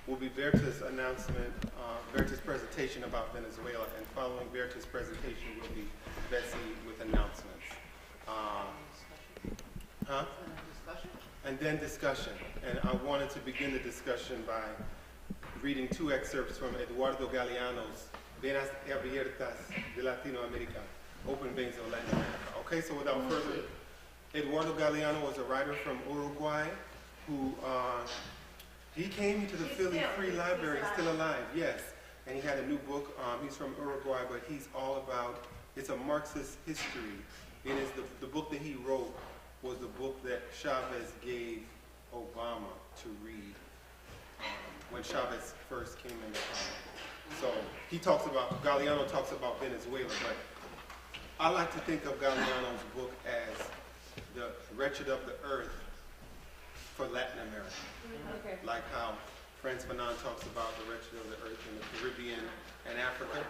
will be Berta's announcement, Berta's presentation about Venezuela, and following Berta's presentation will be Betsy with announcements. And then discussion. And I wanted to begin the discussion by reading two excerpts from Eduardo Galeano's Venas Abiertas de Latinoamérica, Open Veins of Latin America. Okay, so without further, Eduardo Galeano was a writer from Uruguay who, he came to the Philly Free Library, still alive, yes. And he had a new book. He's from Uruguay, but he's all about, it's a Marxist history. It is the book that he wrote was the book that Chavez gave Obama to read when Chavez first came into power. So he talks about, Galeano talks about Venezuela, but I like to think of Galeano's book as the wretched of the earth for Latin America. Okay. Like how Frantz Fanon talks about the wretched of the earth in the Caribbean and Africa.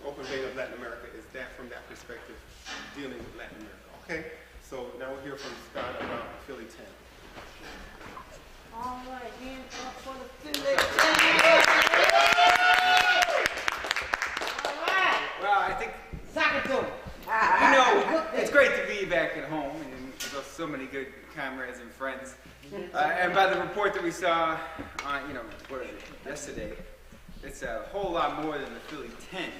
Open Vein of Latin America is that from that perspective, dealing with Latin America. Okay, so now we'll hear from Scott about Philly 10. All right, hands up for the Philly 10. All right. Well, I think, Sock it to 'em. you know, it's great to be back at home and with so many good comrades and friends. And by the report that we saw, you know, what is it, yesterday, it's a whole lot more than the Philly 10.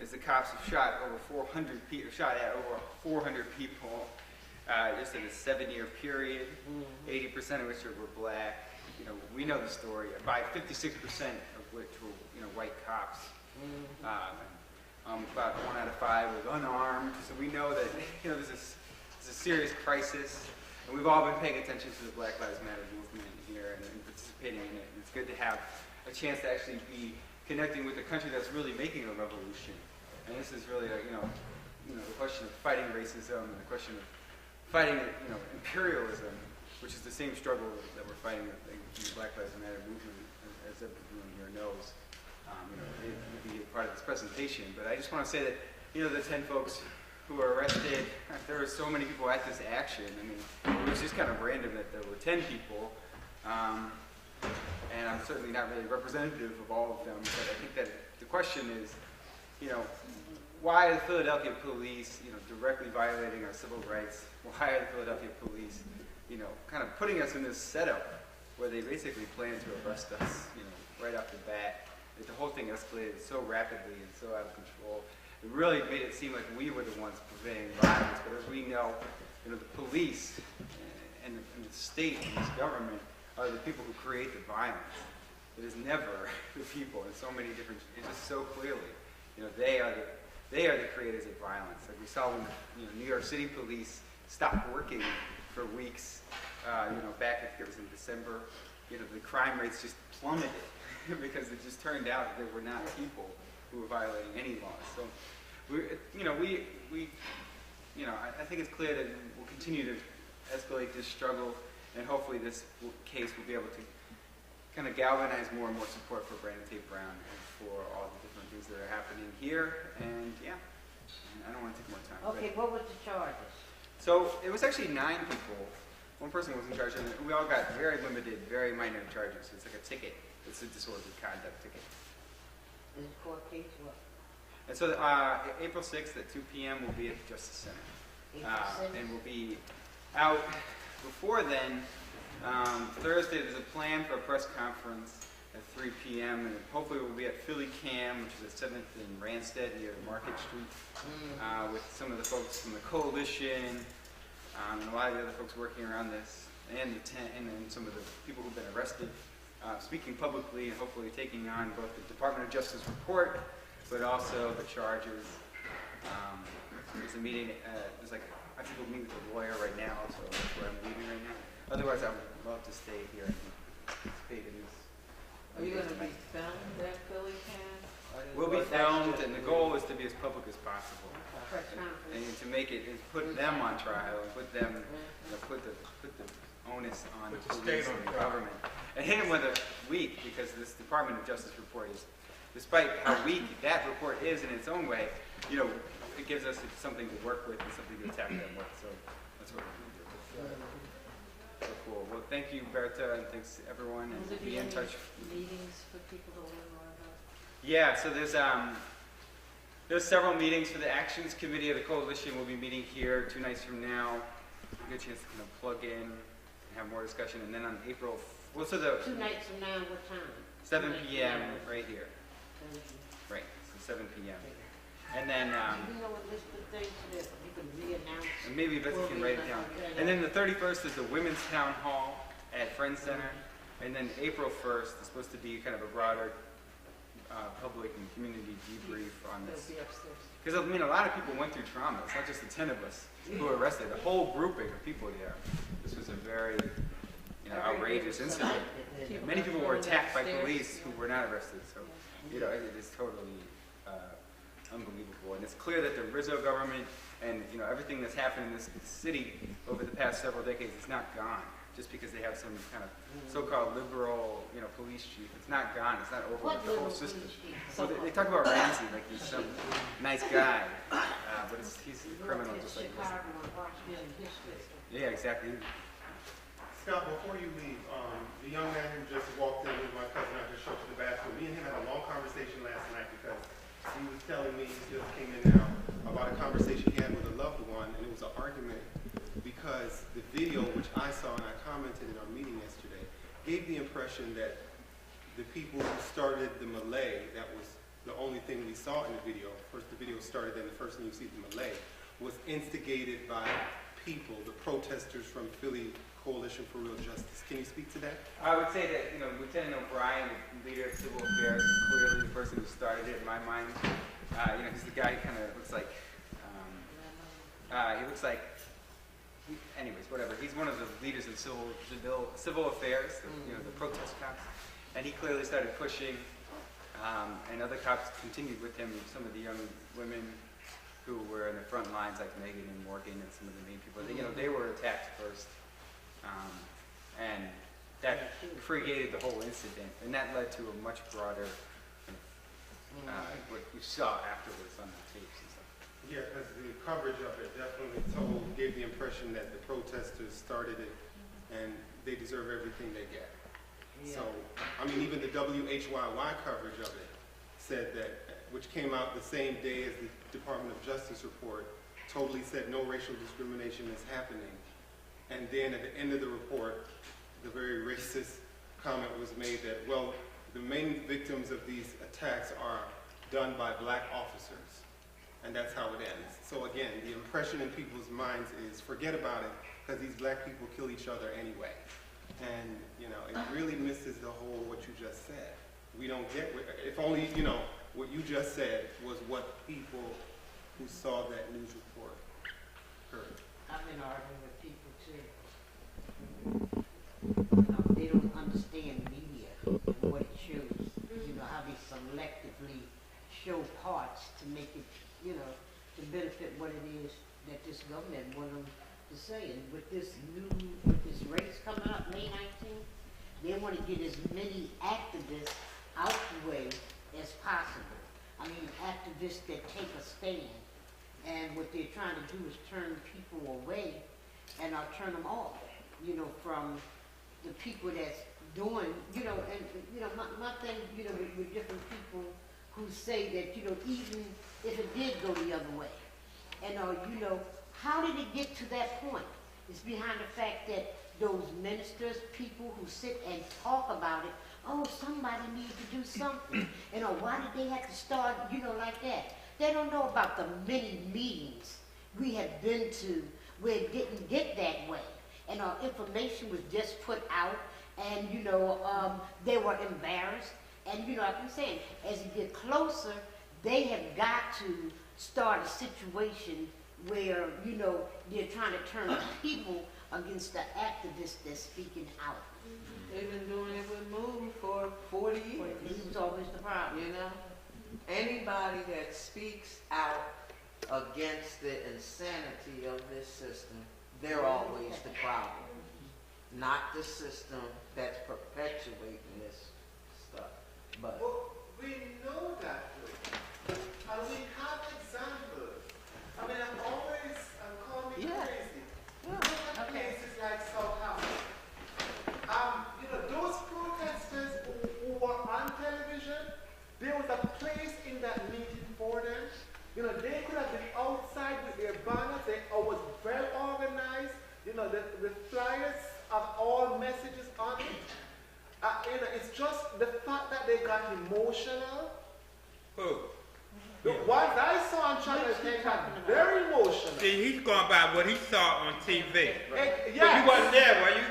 As the cops have shot over 400 people, shot at over 400 people, just in a 7-year period. 80% of which were black. You know, we know the story. By 56% of which were, you know, white cops. About 1 out of 5 was unarmed. So we know that, you know, there's a serious crisis, and we've all been paying attention to the Black Lives Matter movement here and participating in it. And it's good to have a chance to actually be connecting with a country that's really making a revolution. And this is really, you know, the question of fighting racism and the question of fighting, you know, imperialism, which is the same struggle that we're fighting in the Black Lives Matter movement, as everyone here knows. You know, it would be a part of this presentation. But I just want to say that, you know, the 10 folks who were arrested, there were so many people at this action. I mean, it was just kind of random that there were 10 people. And I'm certainly not really representative of all of them, but I think that the question is, you know, why are the Philadelphia police, you know, directly violating our civil rights? Why are the Philadelphia police, you know, kind of putting us in this setup where they basically plan to arrest us, you know, right off the bat? That the whole thing escalated so rapidly and so out of control. It really made it seem like we were the ones preventing violence, but as we know, you know, the police and the state and this government are the people who create the violence. It is never the people in so many different, it's just so clearly, you know, they are the creators of violence. Like we saw when, you know, New York City police stopped working for weeks, you know, back, I think it was in December, you know, the crime rates just plummeted because it just turned out that there were not people who were violating any laws. So, I think it's clear that we'll continue to escalate this struggle, and hopefully this case will be able to kind of galvanize more and more support for Brandon Tate Brown and for all the different things that are happening here. And yeah, I don't want to take more time. Okay, what was the charges? So it was actually 9 people. One person was in charge, and we all got very limited, very minor charges. It's like a ticket. It's a disorderly conduct ticket. Is it court case? What? And so April 6th at 2 p.m. we'll be at the Justice Center. And we'll be out before then. Thursday there's a plan for a press conference at 3 p.m. and hopefully we'll be at Philly Cam, which is at 7th and Randstead near Market Street, with some of the folks from the coalition and a lot of the other folks working around this, and then some of the people who've been arrested, speaking publicly and hopefully taking on both the Department of Justice report, but also the charges. There's a meeting, I think we'll meet with the lawyer right now, so that's where I'm leaving right now. Otherwise, I would love to stay here and participate in this. Are you going to be filmed at Philly Cam? We'll be filmed, and the goal is to be as public as possible. Press conference. And to make it, is put them on trial, and put them, you know, put the onus on the police and the government. And hit them with a weak, because this Department of Justice report is, despite how weak that report is in its own way, you know, it gives us something to work with and something to attack them with. So that's what we're going to do. So cool. Well, thank you, Berta, and thanks to everyone, Will there and be in any touch. meetings for people to learn more about? Yeah, so there's several meetings for the Actions Committee of the Coalition. We'll be meeting here 2 nights from now. Get a chance to kind of plug in and have more discussion. And then on April, so the 2 nights from now, what time? 7 p.m. right here. Right, so 7 p.m. And then, Do you know a list of things that you can re-announce? and maybe Betsy can write it down. And then the 31st is the Women's Town Hall at Friends Center. And then April 1st is supposed to be kind of a broader public and community debrief on They'll this. be upstairs. Because, I mean, a lot of people went through trauma. It's not just the 10 of us who were arrested. A whole grouping of people there. This was a very, outrageous incident. Many people were attacked by police who were not arrested. So, it is totally unbelievable. And it's clear that the Rizzo government and, everything that's happened in this city over the past several decades is not gone. Just because they have some kind of so-called liberal, police chief. It's not gone. It's not over with the whole system. So they talk about Ramsey like he's some nice guy, but he's a criminal just like this. Yeah, exactly. Scott, before you leave, the young man who just walked in with my cousin, I just showed to the bathroom, me and him had a long conversation last night because he was telling me, he just came in now, about a conversation he had with a loved one, and it was an argument because the video, which I saw and I commented in our meeting yesterday, gave the impression that the people who started the melee, that was the only thing we saw in the video, first the video started, then the first thing you see the melee, was instigated by people, the protesters from Philly Coalition for Real Justice. Can you speak to that? I would say that, Lieutenant O'Brien, the leader of civil affairs, is clearly the person who started it in my mind. He's the guy who kind of looks like, anyways, whatever. He's one of the leaders of civil affairs, the protest cops. And he clearly started pushing, and other cops continued with him, some of the young women who were in the front lines, like Megan and Morgan and some of the main people. They were attacked first. And that created the whole incident, and that led to a much broader, what you saw afterwards on the tapes and stuff. Yeah, because the coverage of it definitely gave the impression that the protesters started it, and they deserve everything they get. Yeah. So, even the WHYY coverage of it said that, which came out the same day as the Department of Justice report, totally said no racial discrimination is happening. And then at the end of the report, the very racist comment was made that, well, the main victims of these attacks are done by black officers. And that's how it ends. So again, the impression in people's minds is forget about it, because these black people kill each other anyway. And, it really misses the whole what you just said. We don't get, if only, what you just said was what people who saw that news report heard. I've been arguing with people too. They don't understand media and what it shows. How they selectively show parts to make it, to benefit what it is that this government wants them to say. And with this race coming up, May 19th, they want to get as many activists out the way as possible. Activists that take a stand. And what they're trying to do is turn people away and turn them off, from the people that's doing, my thing, with different people who say that, even if it did go the other way, and, how did it get to that point? It's behind the fact that those ministers, people who sit and talk about it, oh, somebody needs to do something, why did they have to start, like that? They don't know about the many meetings we have been to where it didn't get that way. And our information was just put out, and, they were embarrassed. And, like I'm saying, as you get closer, they have got to start a situation where, they're trying to turn people against the activists that's speaking out. They've been doing it with Move for 40 years. This is always the problem. Anybody that speaks out against the insanity of this system, they're always the problem. Not the system that's perpetuating this stuff. But well, we know that way. And we have examples. I'm calling me crazy. Yeah. Look at places like South Africa. it's just the fact that they got emotional. Who? The ones I saw on Channel 10 got very emotional. See, he's going by what he saw on TV. But Yes. you wasn't there, were you?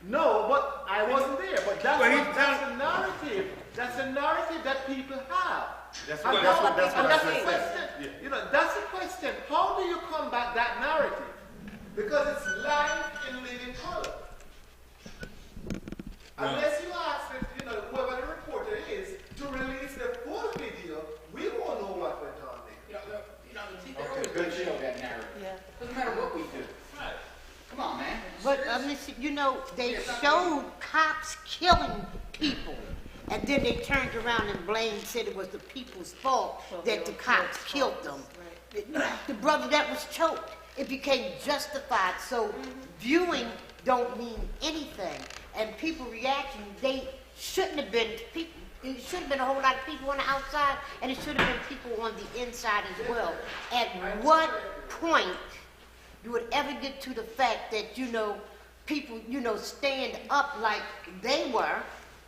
No, but I wasn't there. But that's, Well, that's the narrative. That's the narrative that people have. That's And what that's I the said. question. Yeah. You know, that's the question. How do you combat that narrative? Because it's live in living color. Unless you ask, you know, whoever the reporter is to release the full video, we won't know what went on there. They always gonna show that narrative. Yeah. Doesn't matter what we do. Right. Come on, man. But, you know, they showed cops killing people. And then they turned around and blamed, said it was the people's fault that the cops killed them. The brother that was choked, it became justified. So viewing don't mean anything. And people reacting, they shouldn't have been people. It should have been a whole lot of people on the outside, and it should have been people on the inside as well. At what point do it ever get to the fact that, you know, people, you know, stand up like they were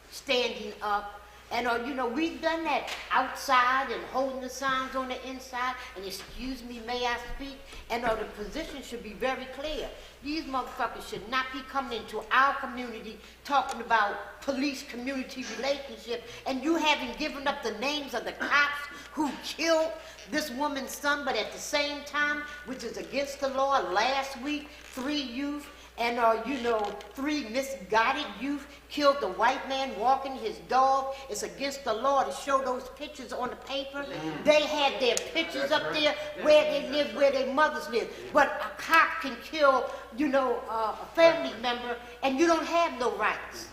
standing up? And, you know, we've done that outside and holding the signs on the inside, and excuse me, may I speak? And the position should be very clear. These motherfuckers should not be coming into our community talking about police-community relationship, and you haven't given up the names of the cops who killed this woman's son, but at the same time, which is against the law, last week, 3 youth and, you know, 3 misguided youth killed the white man walking his dog. It's against the law to show those pictures on the paper. They had their pictures up there where they live, where their mothers live. But a cop can kill, you know, a family member, and you don't have no rights.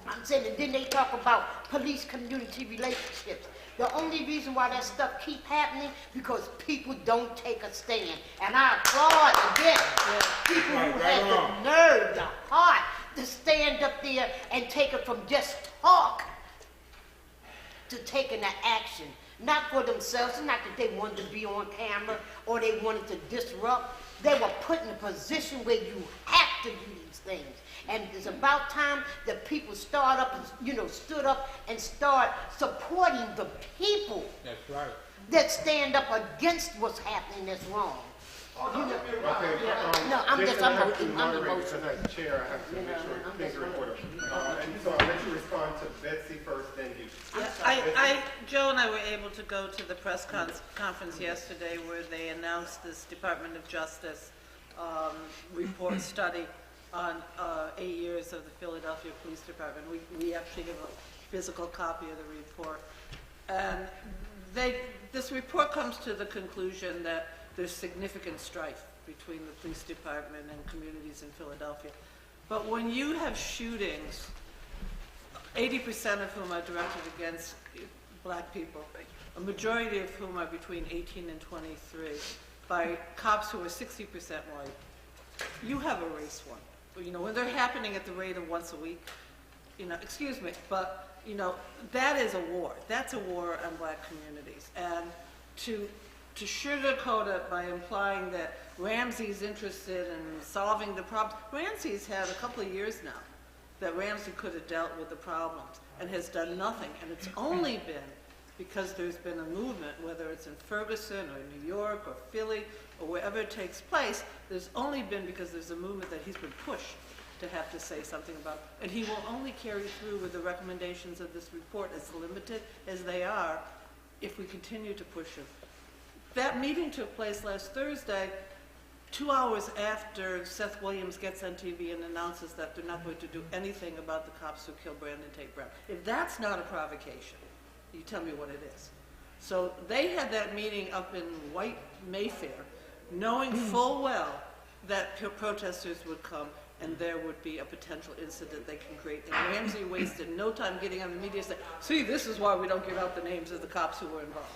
I'm saying, and then they talk about police-community relationships. The only reason why that stuff keep happening because people don't take a stand. And I applaud again people who have the nerve, the heart to stand up there and take it from just talk to taking the action. Not for themselves, not that they wanted to be on camera or they wanted to disrupt. They were put in a position where you have to do these things. And it's about time that people start up, and, you know, stood up and start supporting the people That's right. that stand up against what's happening that's wrong. You know, no, I'm Jason, just, I I'm have to emotional. moderate because as chair, I have to make sure things are in order. And so I'll let you respond to Betsy first, then you. Joe and I were able to go to the press conference yesterday where they announced this Department of Justice report study on 8 years of the Philadelphia Police Department. We actually have a physical copy of the report. And this report comes to the conclusion that there's significant strife between the police department and communities in Philadelphia. But when you have shootings, 80% of whom are directed against black people, a majority of whom are between 18 and 23, by cops who are 60% white, you have a race war. You know, when they're happening at the rate of once a week, you know, excuse me, but, you know, that is a war. That's a war on black communities. And to sugarcoat it by implying that Ramsey's interested in solving the problem. Ramsey's had a couple of years now that Ramsey could have dealt with the problems and has done nothing. And it's only been because there's been a movement, whether it's in Ferguson or New York or Philly or wherever it takes place, there's only been because there's a movement that he's been pushed to have to say something about. And he will only carry through with the recommendations of this report, as limited as they are, if we continue to push him. That meeting took place last Thursday, 2 hours after Seth Williams gets on TV and announces that they're not going to do anything about the cops who killed Brandon Tate Brown. If that's not a provocation, you tell me what it is. So they had that meeting up in White Mayfair, knowing full well that protesters would come and there would be a potential incident they can create. And Ramsey wasted no time getting on the media and saying, see, this is why we don't give out the names of the cops who were involved.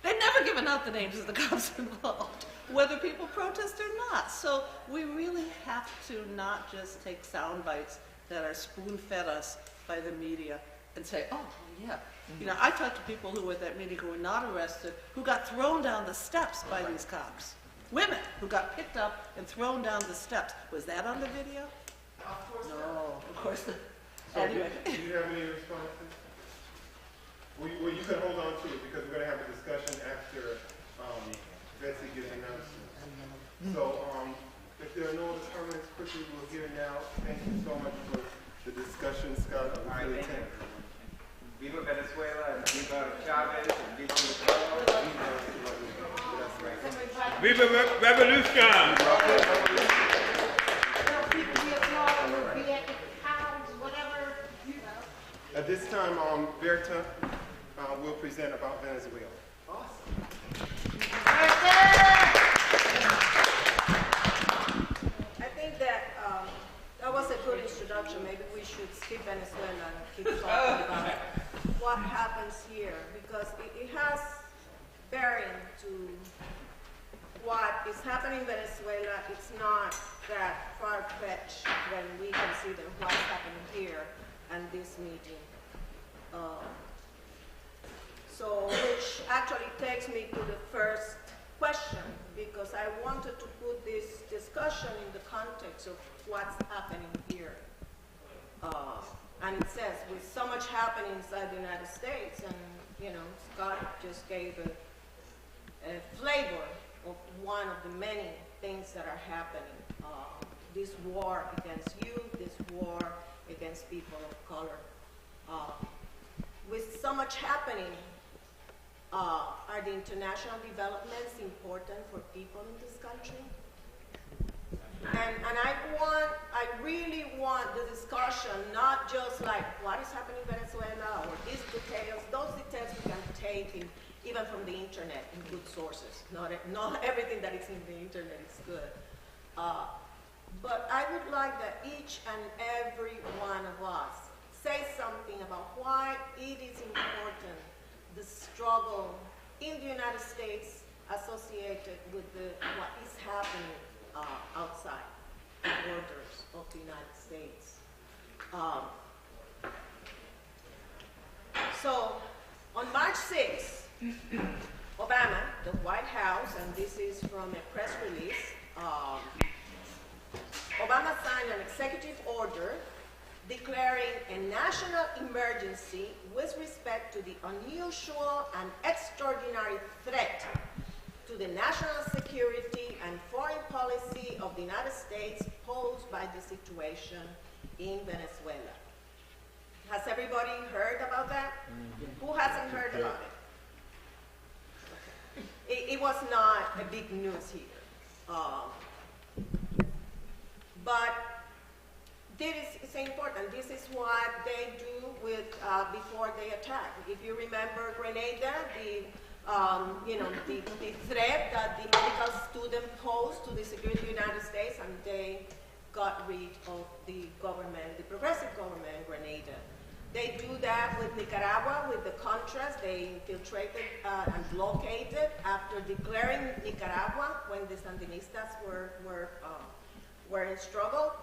They've never given out the names of the cops involved, whether people protest or not. So we really have to not just take sound bites that are spoon-fed us by the media and say, oh, yeah. You know, I talked to people who were at that meeting who were not arrested, who got thrown down the steps by these cops. Women who got picked up and thrown down the steps. Was that on the video? Of course No, of course not. So Anyway. do you have any responses? Well, you can hold on to it because we're going to have a discussion after Betsy gives the announcement. So if there are no other comments, quickly we'll hear now. Thank you so much for the discussion, Scott. All right, Really thank you. thank Viva Venezuela, and Viva Chavez, and Viva Maduro. Viva Revolution! People be applauding, will be at the house, whatever, you know. At this time, Berta will present about Venezuela. I think that that was a good introduction. Maybe we should skip Venezuela and keep talking about what happens here, because it has bearing to what is happening in Venezuela. It's not that far-fetched when we consider what's happening here and this meeting. So, which actually takes me to the first question, because I wanted to put this discussion in the context of what's happening here. And it says, with so much happening inside the United States, and you know, Scott just gave a flavor of one of the many things that are happening. This war against youth, this war against people of color. With so much happening, are the international developments important for people in this country? And I really want the discussion, not just like what is happening in Venezuela or these details. Those details we can take even from the internet in good sources. Not everything that is in the internet is good. But I would like that each and every one of us say something about why it is important, the struggle in the United States associated with what is happening outside the borders of the United States. So on March 6th, Obama, the White House, and this is from a press release, Obama signed an executive order declaring a national emergency with respect to the unusual and extraordinary threat to the national security and foreign policy of the United States posed by the situation in Venezuela. Has everybody heard about that? Who hasn't heard about it? It was not a big news here. But this is important. This is what they do with before they attack. If you remember Grenada, the threat that the medical student posed to the security of the United States, and they got rid of the government, the progressive government in Grenada. They do that with Nicaragua, with the Contras. They infiltrated and blockaded after declaring Nicaragua when the Sandinistas were in struggle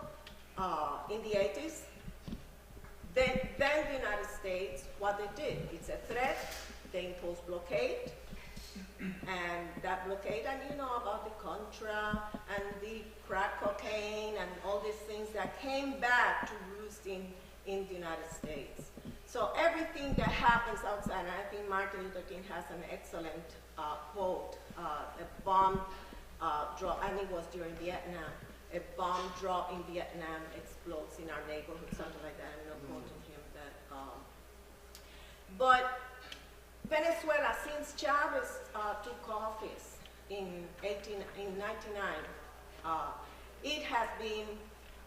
in the 80s. Then the United States, what they did, it's a threat. They imposed blockade, and that blockade, and you know about the Contra and the crack cocaine and all these things that came back to roost in the United States. So everything that happens outside, and I think Martin Luther King has an excellent quote, a bomb drop, and it was during Vietnam, a bomb drop in Vietnam explodes in our neighborhood, something like that. I'm not quoting him that. But Venezuela, since Chavez took office in 1999, it has been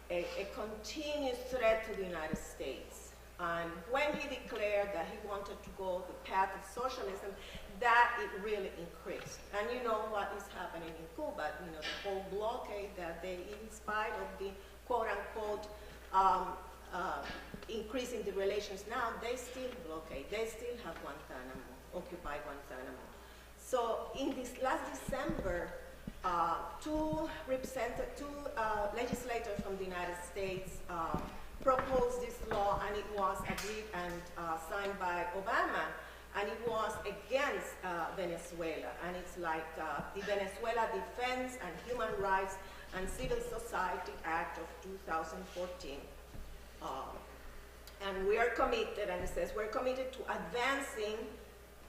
a continuous threat to the United States. And when he declared that he wanted to go the path of socialism, that it really increased. And you know what is happening in Cuba, you know, the whole blockade that they, in spite of the quote-unquote increasing the relations now, they still blockade. They still have Guantanamo, occupy Guantanamo. So in this last December, two legislators from the United States proposed this law, and it was agreed and signed by Obama, and it was against Venezuela. And it's like the Venezuela Defense and Human Rights and Civil Society Act of 2014. And we are committed, and it says, we're committed to advancing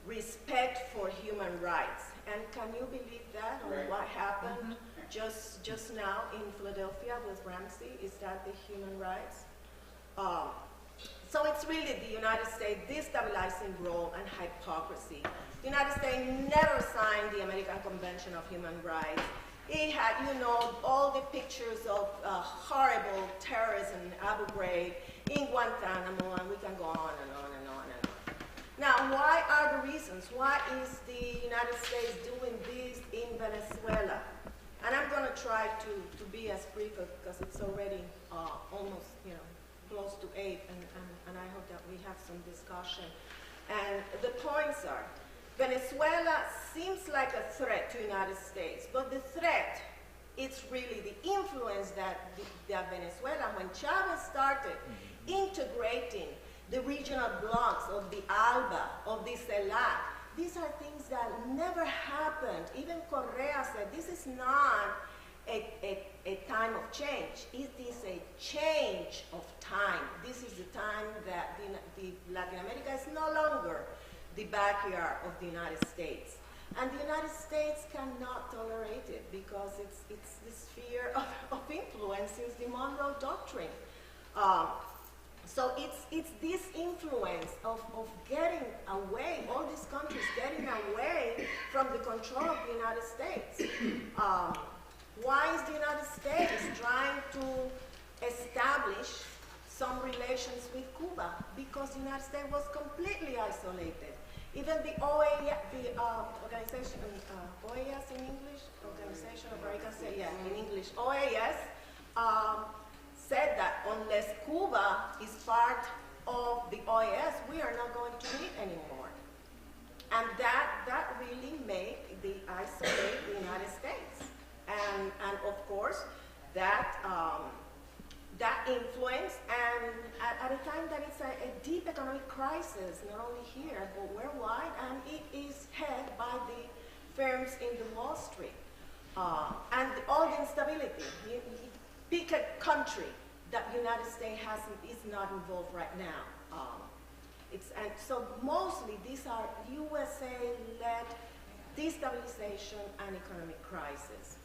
respect for human rights. And can you believe that, or what happened just now in Philadelphia with Ramsey? Is that the human rights? So it's really the United States destabilizing role and hypocrisy. The United States never signed the American Convention of Human Rights. It had, you know, all the pictures of horrible terrorism in Abu Ghraib, in Guantanamo, and we can go on and on and on and on. Now, why are the reasons? Why is the United States doing this in Venezuela? And I'm going to try to be as brief because it's already almost, you know, close to 8, and I hope that we have some discussion. And the points are, Venezuela seems like a threat to the United States, but the threat, it's really the influence that Venezuela, when Chavez started integrating the regional blocks of the ALBA, of the CELAC, these are things that never happened. Even Correa said, this is not a time of change. It is a change of time. This is the time that the Latin America is no longer the backyard of the United States. And the United States cannot tolerate it because it's the sphere of influence since the Monroe Doctrine. So it's this influence of getting away, all these countries getting away from the control of the United States. Why is the United States trying to establish some relations with Cuba? Because the United States was completely isolated. Even the OAS, the organization, OAS in English, Organization of American States, yeah, in English, OAS, said that unless Cuba is part of the OAS, we are not going to meet anymore. And that really made isolate the United States. And of course, that influence, and at a time that it's a deep economic crisis, not only here, but worldwide, and it is head by the firms in the Wall Street. And all the instability. Pick a country that the United States is not involved right now. And so mostly these are USA-led destabilization and economic crisis.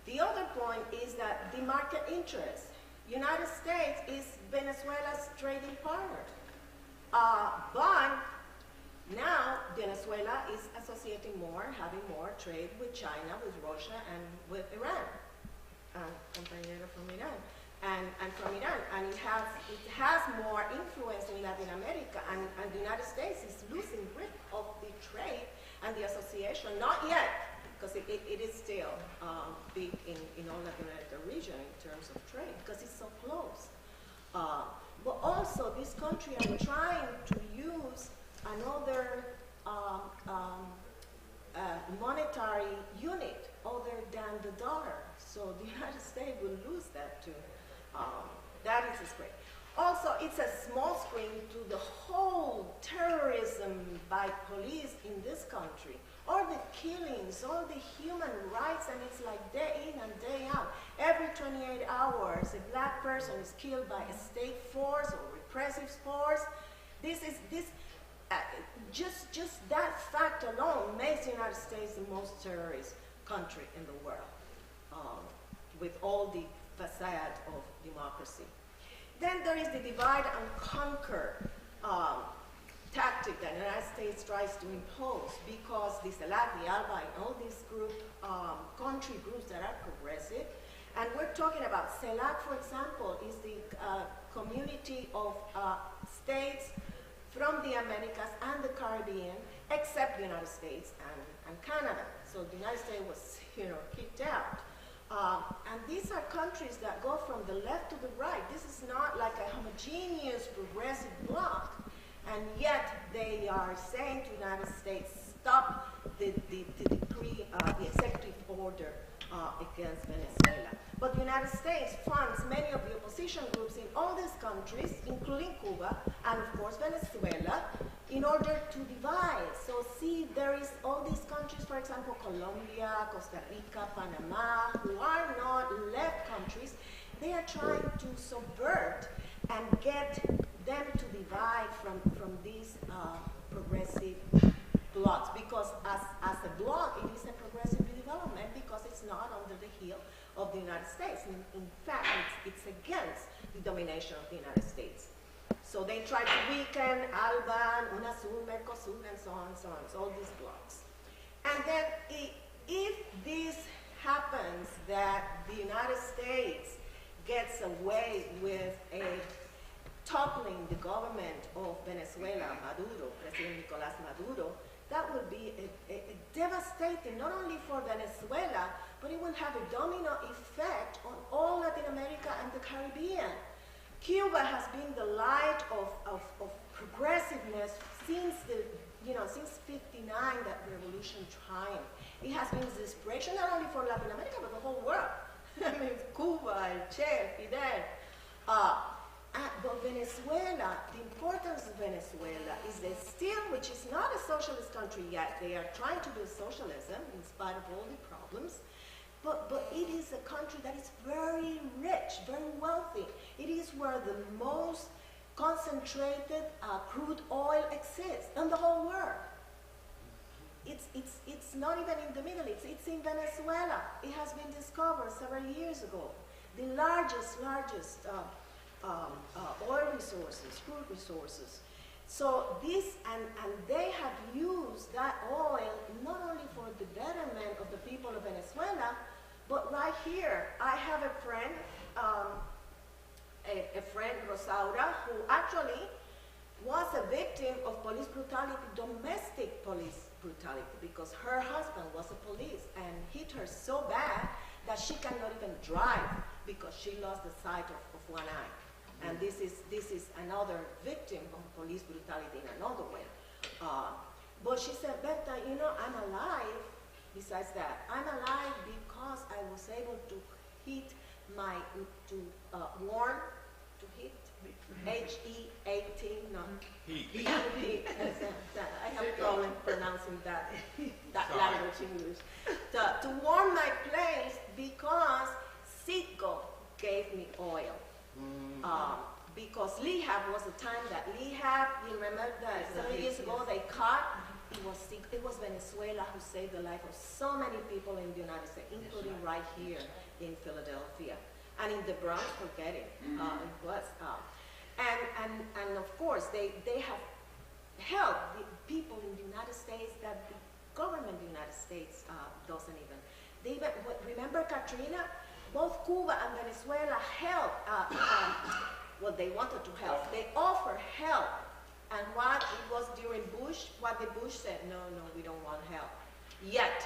The other point is that the market interest. United States is Venezuela's trading partner. But now Venezuela is associating more, having more trade with China, with Russia, and with Iran. Compañero from Iran. And from Iran. And it has more influence in Latin America, and the United States is losing grip of the trade and the association. Not yet, because it is still big in all Latin America region in terms of trade, because it's so close. But also, these countries are trying to use another monetary unit other than the dollar. So the United States will lose that too. That is great. Also, it's a small screen to the whole terrorism by police in this country. All the killings, all the human rights, and it's like day in and day out. Every 28 hours, a black person is killed by a state force or repressive force. Just that fact alone makes the United States the most terrorist country in the world, with all the facade of democracy. Then there is the divide and conquer tactic that the United States tries to impose, because the CELAC, the ALBA, and all these country groups that are progressive, and we're talking about CELAC, for example, is the community of states from the Americas and the Caribbean, except the United States and Canada. So the United States was, kicked out. And these are countries that go from the left to the right. This is not like a homogeneous progressive bloc. And yet they are saying to the United States, stop the decree, the executive order against Venezuela. But the United States funds many of the opposition groups in all these countries, including Cuba, and of course Venezuela, in order to divide. So see, there is all these countries, for example, Colombia, Costa Rica, Panama, who are not left countries. They are trying to subvert and get them to divide from these progressive blocs, because as a bloc, it is a progressive development because it's not under the heel of the United States. In fact, it's against the domination of the United States. So they try to weaken ALBA, UNASUR, MERCOSUR, and so on, so all these blocs. And then if this happens, that the United States gets away with toppling the government of Venezuela, Maduro, President Nicolas Maduro, that would be a devastating, not only for Venezuela, but it will have a domino effect on all Latin America and the Caribbean. Cuba has been the light of progressiveness since since '59 that revolution triumphed. It has been the inspiration not only for Latin America, but the whole world. I mean, Cuba, El Che, Fidel. But Venezuela, the importance of Venezuela is that still, which is not a socialist country yet, they are trying to do socialism in spite of all the problems, but it is a country that is very rich, very wealthy. It is where the most concentrated crude oil exists in the whole world. It's not even in the Middle East, it's in Venezuela. It has been discovered several years ago. The largest oil resources, crude resources. So this, and they have used that oil not only for the betterment of the people of Venezuela, but right here, I have a friend, Rosaura, who actually was a victim of police brutality, domestic police brutality, because her husband was a police and hit her so bad that she cannot even drive because she lost the sight of one eye. And this is another victim of police brutality in another way. But she said, Berta, I'm alive. Besides that, I'm alive because I was able to hit H-E-A-T, no. Heat. I have a problem pronouncing that language English. To warm my place because Citgo gave me oil. Because Lehab was the time that Lehab, you remember that several years ago they caught, it was Venezuela who saved the life of so many people in the United States, including right here in Philadelphia. And in the Bronx, forget it. It was. And of course, they have helped the people in the United States that the government of the United States doesn't even. Remember Katrina? Both Cuba and Venezuela helped, well, they wanted to help. They offered help. And what it was during Bush, what the Bush said, no, we don't want help. Yet,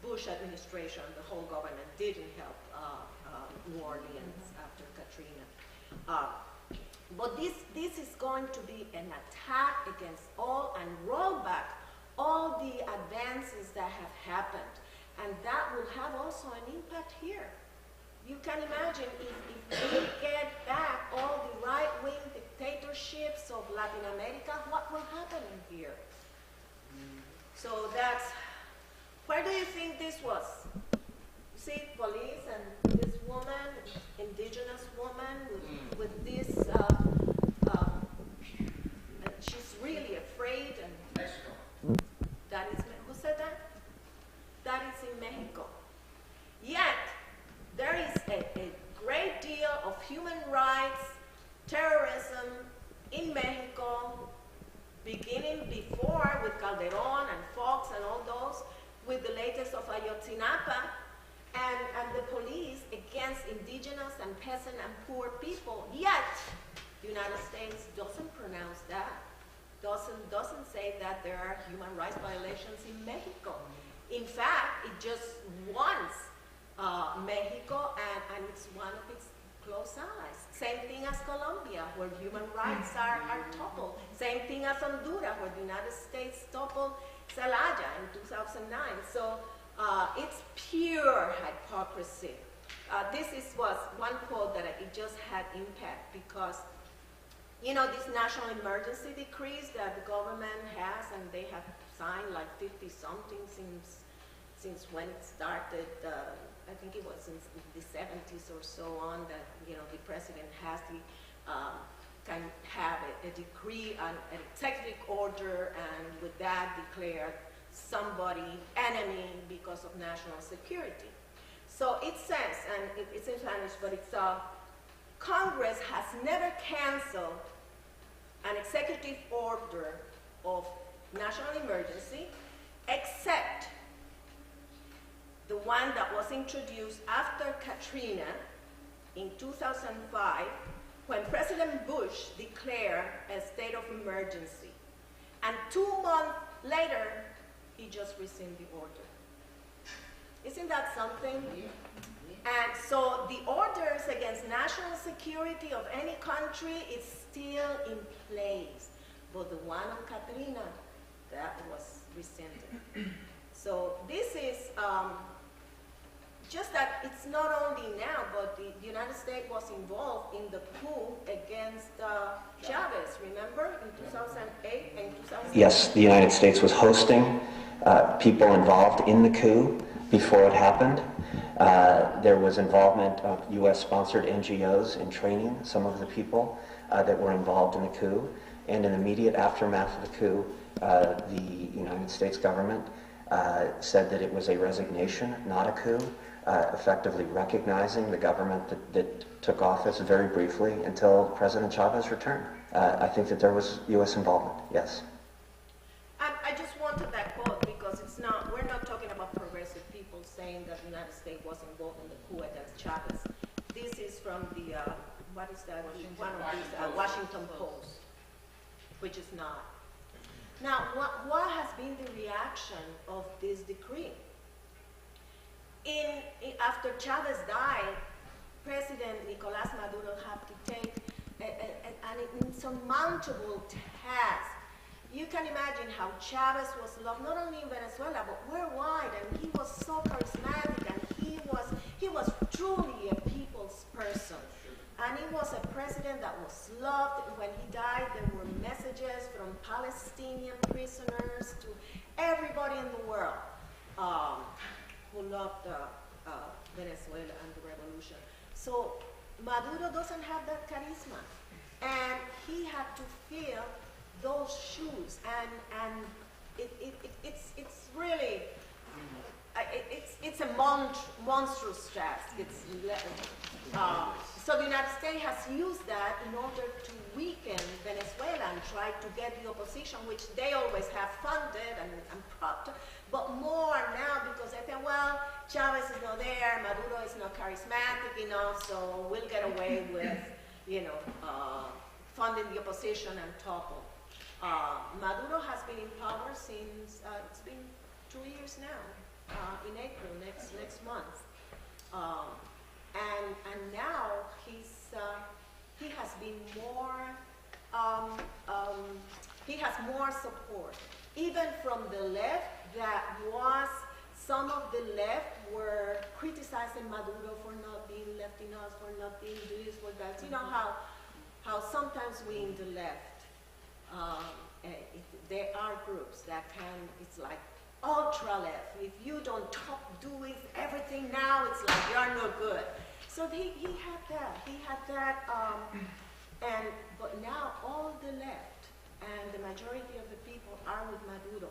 Bush administration, the whole government didn't help New Orleans after Katrina. But this is going to be an attack against all and roll back all the advances that have happened. And that will have also an impact here. You can imagine if we get back all the right-wing dictatorships of Latin America, what will happen in here? So that's, where do you think this was? You see police and this woman, indigenous woman with this, she's really afraid. And Mexico. That is, who said that? That is in Mexico. Yet, there is a great deal of human rights, terrorism in Mexico, beginning before with Calderon and Fox and all those, with the latest of Ayotzinapa, and the police against indigenous and peasant and poor people. Yet, the United States doesn't pronounce that, doesn't say that there are human rights violations in Mexico. In fact, it just wants Mexico, and it's one of its close allies. Same thing as Colombia, where human rights are toppled. Same thing as Honduras, where the United States toppled Zelaya in 2009. So it's pure hypocrisy. This was one quote that it just had impact because, these national emergency decrees that the government has, and they have signed like 50-something since when it started. I think it was in the 70s or so on that the president has can have a decree, an executive order, and with that declare somebody enemy because of national security. So it says, and it's in Spanish, but it's Congress has never canceled an executive order of national emergency except the one that was introduced after Katrina in 2005, when President Bush declared a state of emergency. And 2 months later, he just rescinded the order. Isn't that something? And so the orders against national security of any country is still in place. But the one on Katrina, that was rescinded. So this is just that it's not only now, but the United States was involved in the coup against Chavez, remember, in 2008 and 2008? Yes, the United States was hosting people involved in the coup before it happened. There was involvement of U.S.-sponsored NGOs in training some of the people that were involved in the coup. And in the immediate aftermath of the coup, the United States government said that it was a resignation, not a coup, effectively recognizing the government that took office very briefly until President Chavez returned. I think that there was U.S. involvement, yes. I just wanted that quote because we're not talking about progressive people saying that the United States was involved in the coup against Chavez. This is from the, what is that? One of these, Washington Post, which is not. Now, what has been the reaction of this decree? After Chavez died, President Nicolas Maduro had to take an insurmountable task. You can imagine how Chavez was loved not only in Venezuela but worldwide, and he was so charismatic, and he was truly a people's person. And he was a president that was loved. When he died, there were messages from Palestinian prisoners to everybody in the world who loved Venezuela and the revolution. So Maduro doesn't have that charisma, and he had to fill those shoes, and it's really it's a monstrous task. So the United States has used that in order to weaken Venezuela and try to get the opposition, which they always have funded and propped, but more now because they think, well, Chavez is not there, Maduro is not charismatic enough, so we'll get away with, funding the opposition and topple. Maduro has been in power since, it's been 2 years now, in April, next month. And now he has been more, he has more support, even from the left. That was, some of the left were criticizing Maduro for not being left enough, for not being this, for that. You know how sometimes we in the left, there are groups that it's like ultra left. If you don't do everything now, it's like you're no good. So he had that, but now all the left and the majority of the people are with Maduro.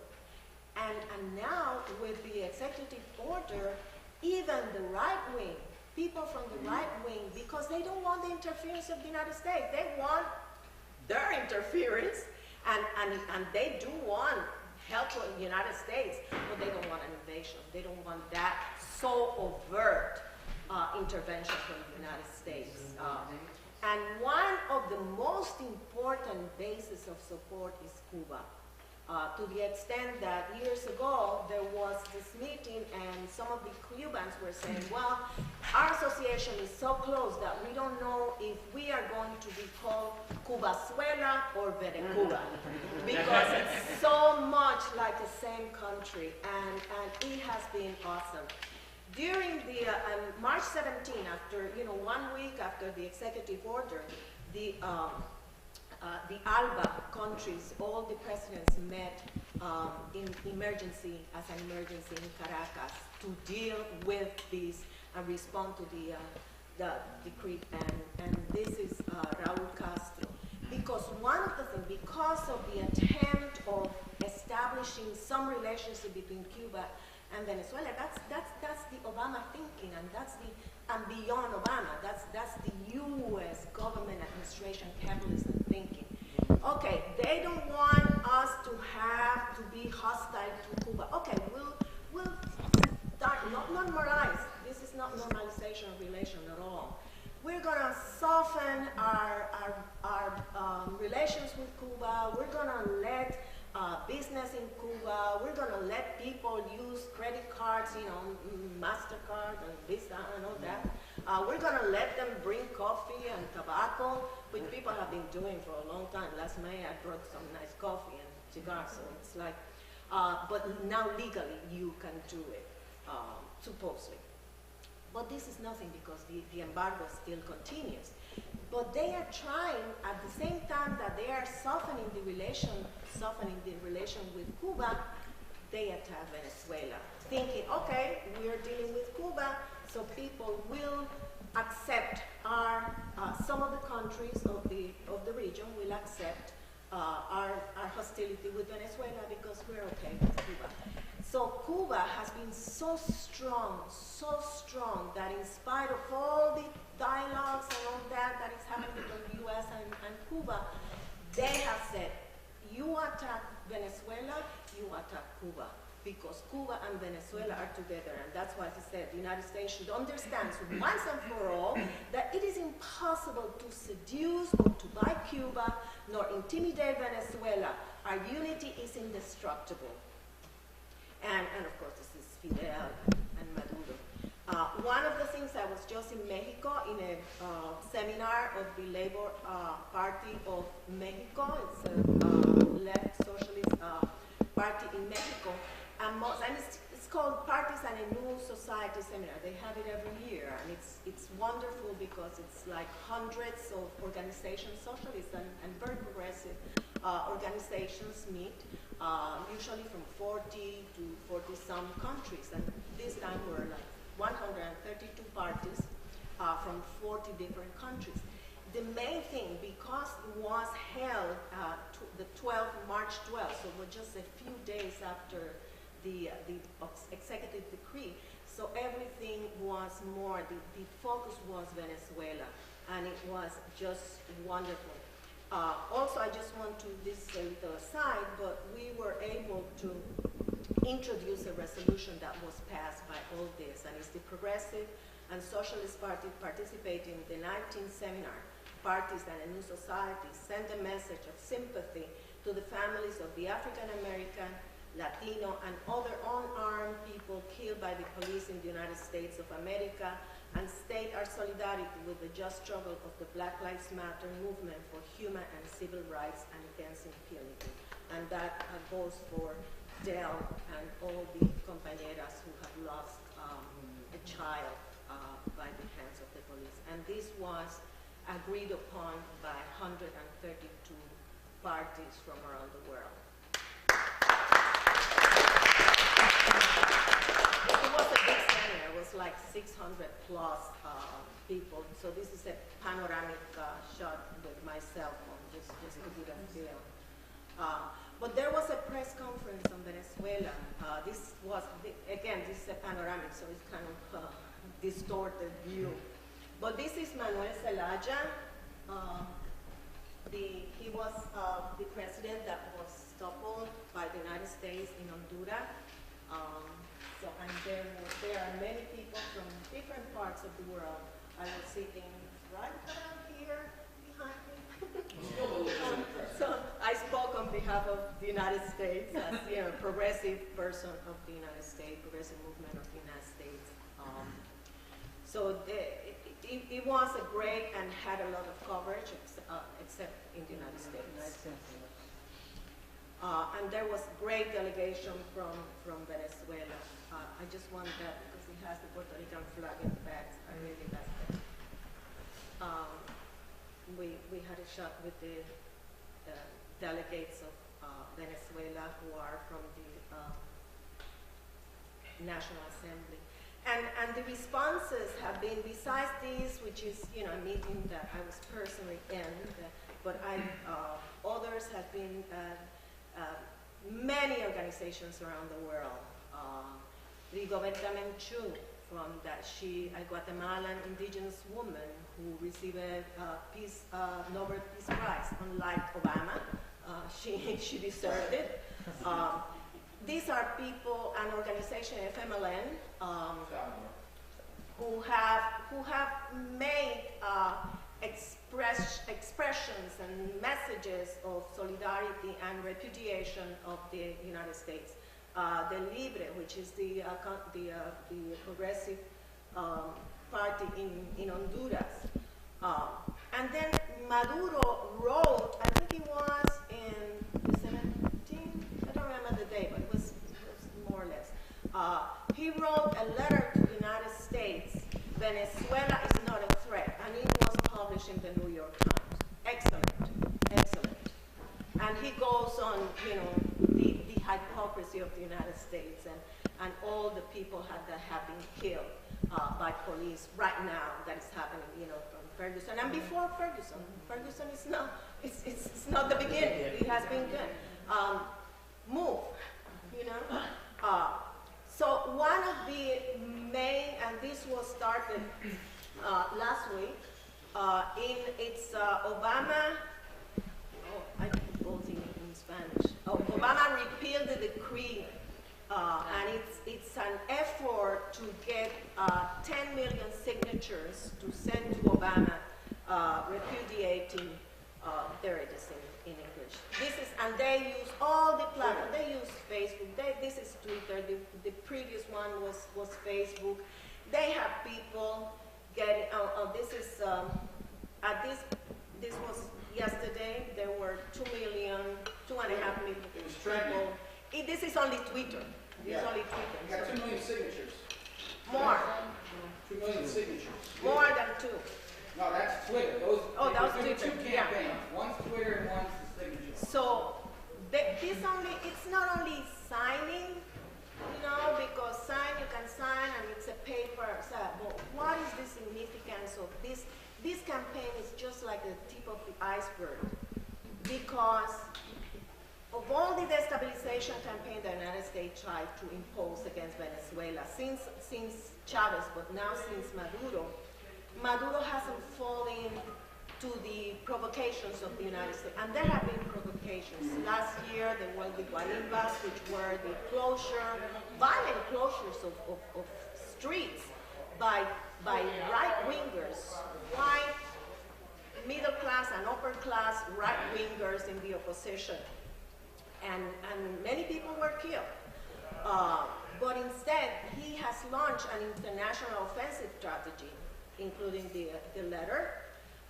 And now with the executive order, even the right wing, people from the right wing, because they don't want the interference of the United States, they want their interference, and they do want help from the United States, but they don't want an invasion. They don't want that so overt intervention from the United States. And one of the most important bases of support is Cuba. To the extent that years ago there was this meeting and some of the Cubans were saying, well, our association is so close that we don't know if we are going to be called Cubazuela or Venezuela, because it's so much like the same country, and it has been awesome. During the March 17, after 1 week after the executive order, the ALBA countries, all the presidents met in emergency, as an emergency in Caracas, to deal with this and respond to the decree. And this is Raúl Castro. because one of the things, because of the attempt of establishing some relationship between Cuba and Venezuela, that's the Obama thinking, and and beyond Obama, that's the U.S. government administration capitalism thinking. Okay, they don't want us to have to be hostile to Cuba. Okay, we'll start, not normalize. This is not normalization of relation at all. We're gonna soften our relations with Cuba. We're gonna let business in Cuba. We're gonna let people use credit cards, MasterCard and Visa and all that. We're gonna let them bring coffee and tobacco, which people have been doing for a long time. Last May I brought some nice coffee and cigars, so it's like, but now legally you can do it, supposedly. But this is nothing because the embargo still continues. But they are trying, at the same time that they are softening the relation with Cuba, they attack Venezuela, thinking, okay, we're dealing with Cuba, so people will accept some of the countries of the region will accept our hostility with Venezuela because we're okay with Cuba. So Cuba has been so strong that in spite of all the dialogues and all that is happening between the U.S. and Cuba, they have said, you attack Venezuela, you attack Cuba, because Cuba and Venezuela are together, and that's why he said the United States should understand once and for all that it is impossible to seduce or to buy Cuba, nor intimidate Venezuela. Our unity is indestructible. And of course, this is Fidel and Maduro. One of the things, I was just in Mexico in a seminar of the Labor Party of Mexico. It's a left socialist party in Mexico. And it's called Parties and a New Society Seminar. They have it every year, and it's wonderful because it's like hundreds of organizations, socialist and very progressive organizations meet, usually from 40 to 40-some countries. And this time we're like 132 parties from 40 different countries. The main thing, because it was held the 12th, March 12th, so we're just a few days after the executive decree, so everything was more, the focus was Venezuela, and it was just wonderful. Also, I just want to, this is a little aside, but we were able to introduce a resolution that was passed by all this, and it's the Progressive and Socialist Party participating in the 19th seminar, Parties and a New Society, send a message of sympathy to the families of the African-American, Latino, and other unarmed people killed by the police in the United States of America, and state our solidarity with the just struggle of the Black Lives Matter movement for human and civil rights and against impunity. And that goes for Del and all the compañeras who have lost a child by the hands of the police. And this was agreed upon by 132 parties from around the world. It was a big seminar. It was like 600 plus people. So this is a panoramic shot with my cell phone, just to get a feel. But there was a press conference on Venezuela. This was, again, this is a panoramic, so it's kind of distorted view. But this is Manuel Zelaya. He was the president that was toppled by the United States in Honduras. And there are many people from different parts of the world. I was sitting right around here behind me. So I spoke on behalf of the United States as a progressive person of the United States, progressive movement of the United States. So it was a great and had a lot of coverage, except in the United States. And there was a great delegation from Venezuela. I just want that because it has the Puerto Rican flag in the back. I really like that. We had a shot with the delegates of Venezuela who are from the National Assembly. And the responses have been, besides this, which is a meeting that I was personally in, but others have been many organizations around the world. Governmental from that a Guatemalan indigenous woman who received a Nobel Peace Prize, unlike Obama. She deserved it. These are people, an organization, FMLN, who have made expressions and messages of solidarity and repudiation of the United States. The Libre, which is the progressive party in Honduras. And then Maduro wrote, I think it was in the 17th, I don't remember the day, but it was more or less. He wrote a letter to the United States, Venezuela is not a threat, and it was published in the New York Times. Excellent, excellent. And he goes on, the hypocrisy of the United States and all the people that have been killed by police right now that is happening, from Ferguson. And before Ferguson, Ferguson is not, it's not the beginning. It has been good. Move, So one of the main, and this was started last week, it's Obama, I put both in Spanish. Obama repealed the decree, and it's an effort to get 10 million signatures to send to Obama, repudiating, there it is in English. And they use all the platforms. They use Facebook. This is Twitter. The previous one was Facebook. They have people getting. This is this was yesterday. There were 2.5 million people. This is only Twitter. This is only Twitter. You got 2 million signatures. More. 2 million signatures. More than 2. No, that's Twitter. That was Twitter. 2 campaigns. Yeah. One's Twitter and one's the signature. So it's not only signing, because you can sign and it's a paper. So, but what is the significance of this? This campaign is just like the tip of the iceberg, because of all the destabilization campaign the United States tried to impose against Venezuela since Chavez, but now since Maduro hasn't fallen to the provocations of the United States. And there have been provocations. Last year, there were the guarimbas, which were the violent closures of streets by right-wingers, white, middle-class and upper-class right-wingers in the opposition. And many people were killed. But instead, he has launched an international offensive strategy, including the letter.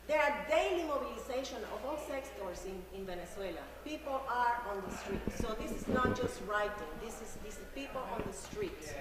There are daily mobilization of all sectors in Venezuela. People are on the streets. So this is not just writing. This is people on the streets.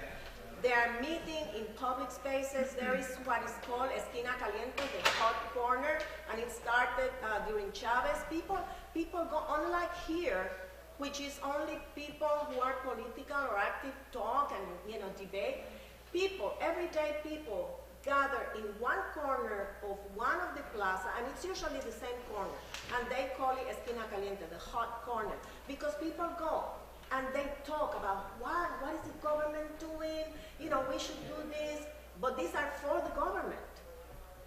They are meeting in public spaces. There is what is called Esquina Caliente, the hot corner, and it started during Chavez. People go, unlike here, which is only people who are political or active talk and debate. People, everyday people, gather in one corner of one of the plaza, and it's usually the same corner, and they call it Esquina Caliente, the hot corner, because people go and they talk about what is the government doing, we should do this, but these are for the government.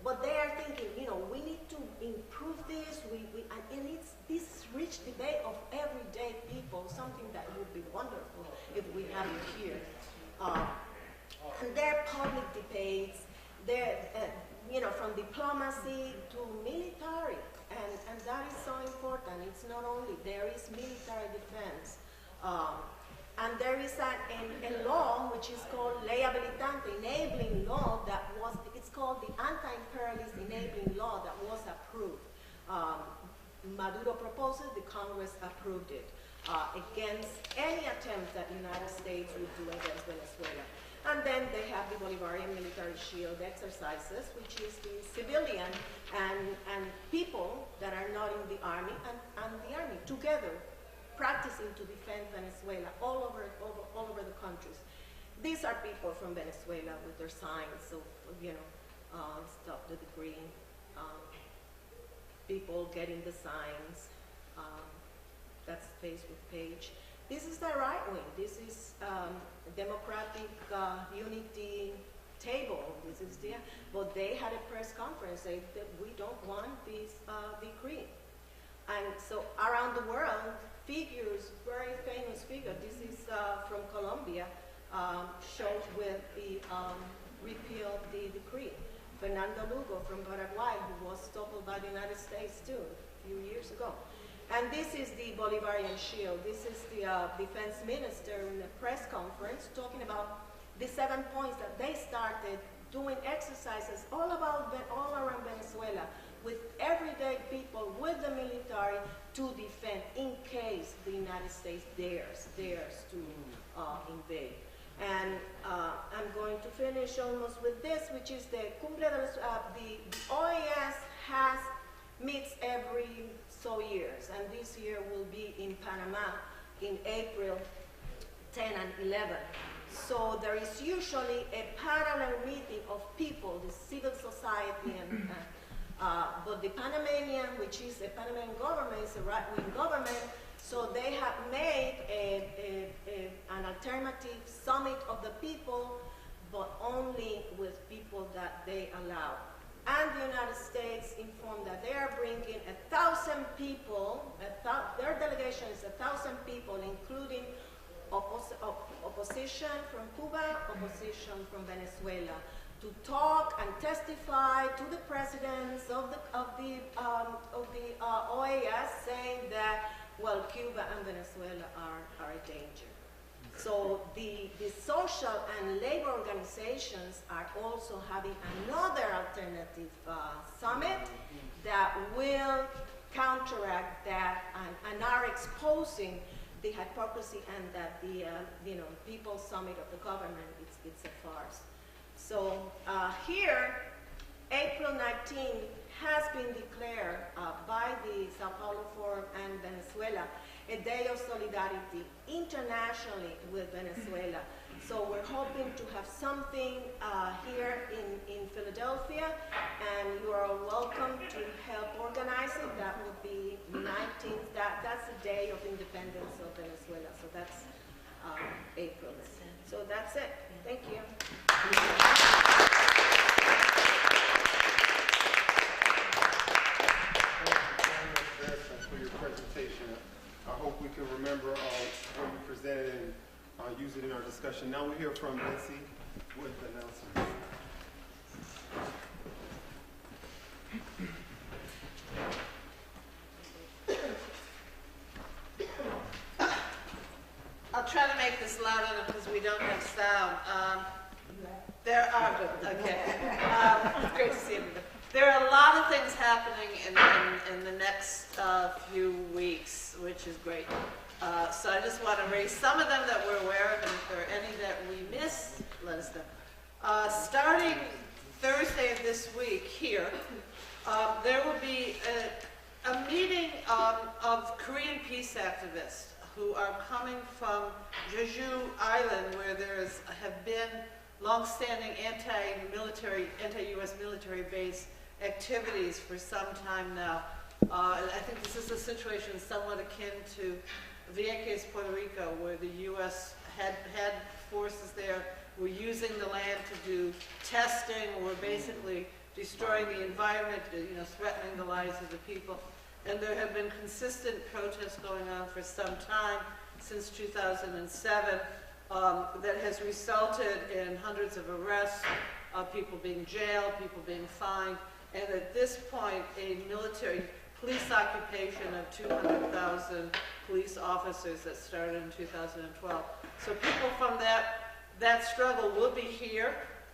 But they are thinking, we need to improve this, and it's this rich debate of everyday people, something that would be wonderful if we have it here. And there are public debates, from diplomacy to military, and that is so important. It's not only, there is military defense. And there is a law which is called Ley Habilitante, enabling law it's called the Anti-Imperialist Enabling Law that was approved. Maduro proposed it, the Congress approved it, against any attempt that the United States would do against Venezuela. And then they have the Bolivarian military shield exercises, which is the civilian and people that are not in the army and the army together, practicing to defend Venezuela all over the countries. These are people from Venezuela with their signs of, stop the decree. people getting the signs. That's the Facebook page. This is the right wing. This is Democratic Unity Table. This is but they had a press conference saying that we don't want this decree. And so around the world, figures, very famous figure, this is from Colombia, showed with the repeal of the decree. Fernando Lugo from Paraguay, who was toppled by the United States too a few years ago. And this is the Bolivarian Shield. This is the defense minister in a press conference talking about the 7 points that they started doing exercises all around Venezuela with everyday people, with the military to defend in case the United States dares to invade. And I'm going to finish almost with this, which is the Cumbre de los, the OAS meets every so years, and this year will be in Panama in April 10 and 11. So there is usually a parallel meeting of people, the civil society, and but the Panamanian, which is the Panamanian government, is a right-wing government, so they have made an alternative summit of the people, but only with people that they allow. And the United States informed that they are bringing 1,000 people, their delegation is 1,000 people, including opposition from Cuba, opposition from Venezuela, to talk and testify to the presidents of the OAS, saying that, well, Cuba and Venezuela are a danger. So the social and labor organizations are also having another alternative summit that will counteract that and are exposing the hypocrisy and that the People's Summit of the government, it's a farce. So here, April 19 has been declared by the Sao Paulo Forum and Venezuela a day of solidarity internationally with Venezuela. So we're hoping to have something here in Philadelphia, and you are welcome to help organize it. That would be 19th. That's the day of independence of Venezuela. So that's April. So that's it. Thank you. For your presentation. I hope we can remember what you presented and use it in our discussion. Now we'll hear from Nancy with the announcements. I'll try to make this louder because we don't have sound. There are good. Okay. It's great to see everybody. There are a lot of things happening in the next few weeks, which is great. So I just want to raise some of them that we're aware of, and if there are any that we missed, let us know. Starting Thursday of this week here, there will be a meeting of Korean peace activists who are coming from Jeju Island, where have been long-standing anti-U.S. military base activities for some time now. I think this is a situation somewhat akin to Vieques, Puerto Rico, where the U.S. had forces there, were using the land to do testing, were basically destroying the environment, threatening the lives of the people. And there have been consistent protests going on for some time, since 2007, that has resulted in hundreds of arrests, people being jailed, people being fined, and at this point, a military police occupation of 200,000 police officers that started in 2012. So people from that struggle will be here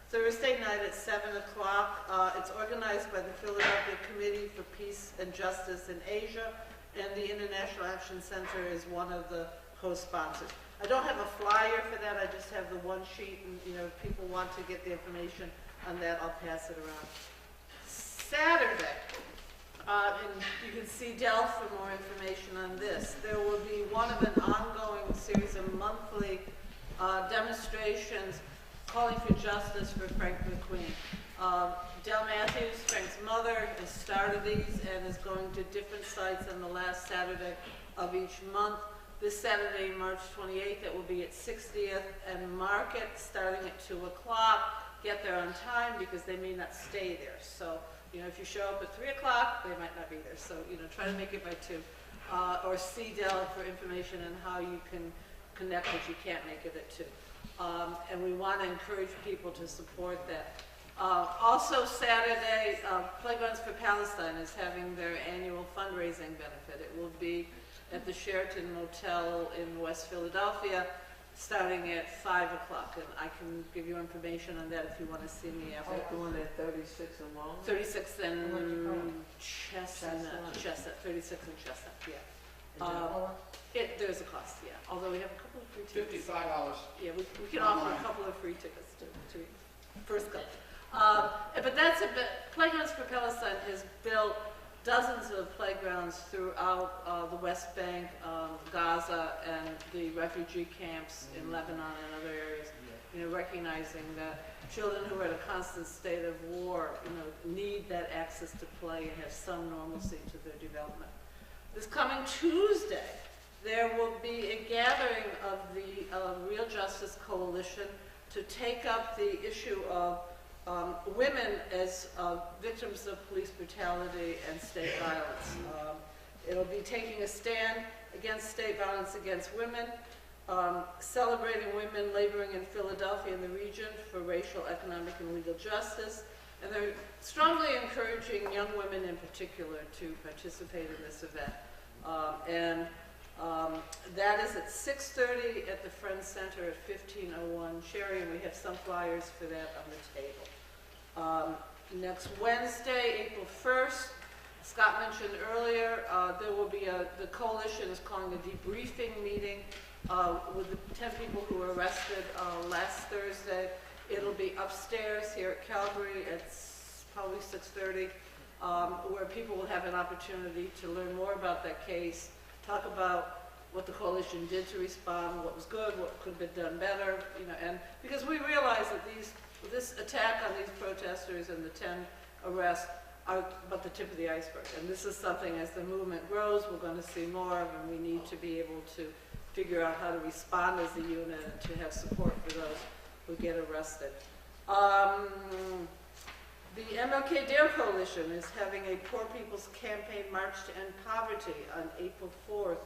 Thursday night at 7 o'clock. It's organized by the Philadelphia Committee for Peace and Justice in Asia, and the International Action Center is one of the host sponsors. I don't have a flyer for that, I just have the one sheet, and if people want to get the information on that, I'll pass it around. Saturday, and you can see Del for more information on this, there will be one of an ongoing series of monthly demonstrations calling for justice for Frank McQueen. Del Matthews, Frank's mother, has started these and is going to different sites on the last Saturday of each month. This Saturday, March 28th, it will be at 60th and Market, starting at 2 o'clock. Get there on time because they may not stay there. So, if you show up at 3 o'clock, they might not be there. So, try to make it by 2. Or see Del for information on how you can connect if you can't make it at 2. And we want to encourage people to support that. Also Saturday, Playgrounds for Palestine is having their annual fundraising benefit. It will be at the Sheraton Motel in West Philadelphia, starting at 5 o'clock. And I can give you information on that if you want to see me after. The one at 36 and Long? 36 and Chestnut. 36 and Chestnut, yeah. There's a cost, yeah. Although we have a couple of free tickets. $55. Yeah, we can offer a couple of free tickets to first go. But that's it. But Playgrounds for Palestine has built dozens of playgrounds throughout the West Bank, Gaza, and the refugee camps in Lebanon and other areas. Recognizing that children who are in a constant state of war, need that access to play and have some normalcy to their development. This coming Tuesday, there will be a gathering of the Real Justice Coalition to take up the issue of women as victims of police brutality and state violence. It'll be taking a stand against state violence against women, celebrating women laboring in Philadelphia and the region for racial, economic, and legal justice. And they're strongly encouraging young women in particular to participate in this event. That is at 6:30 at the Friends Center at 1501 Cherry, and we have some flyers for that on the table. Next Wednesday, April 1st, Scott mentioned earlier, there will be the coalition is calling a debriefing meeting with the 10 people who were arrested last Thursday. It'll be upstairs here at Calgary at probably 6:30, where people will have an opportunity to learn more about that case, talk about what the coalition did to respond, what was good, what could have been done better, and because we realize that this attack on these protesters and the 10 arrests are but the tip of the iceberg. And this is something, as the movement grows, we're going to see more of, and we need to be able to figure out how to respond as a unit and to have support for those who get arrested. The MLK Dare Coalition is having a Poor People's Campaign March to End Poverty on April 4th,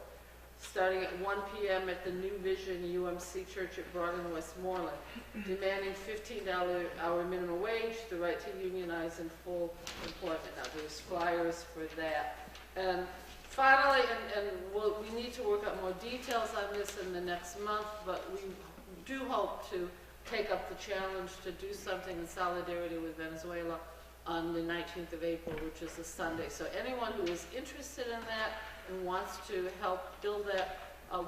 starting at 1 p.m. at the New Vision UMC Church at Broad and Westmoreland, demanding $15 minimum wage, the right to unionize, and full employment. Now, there's flyers for that. And finally, we need to work out more details on this in the next month, but we do hope to take up the challenge to do something in solidarity with Venezuela on the 19th of April, which is a Sunday. So anyone who is interested in that and wants to help build that,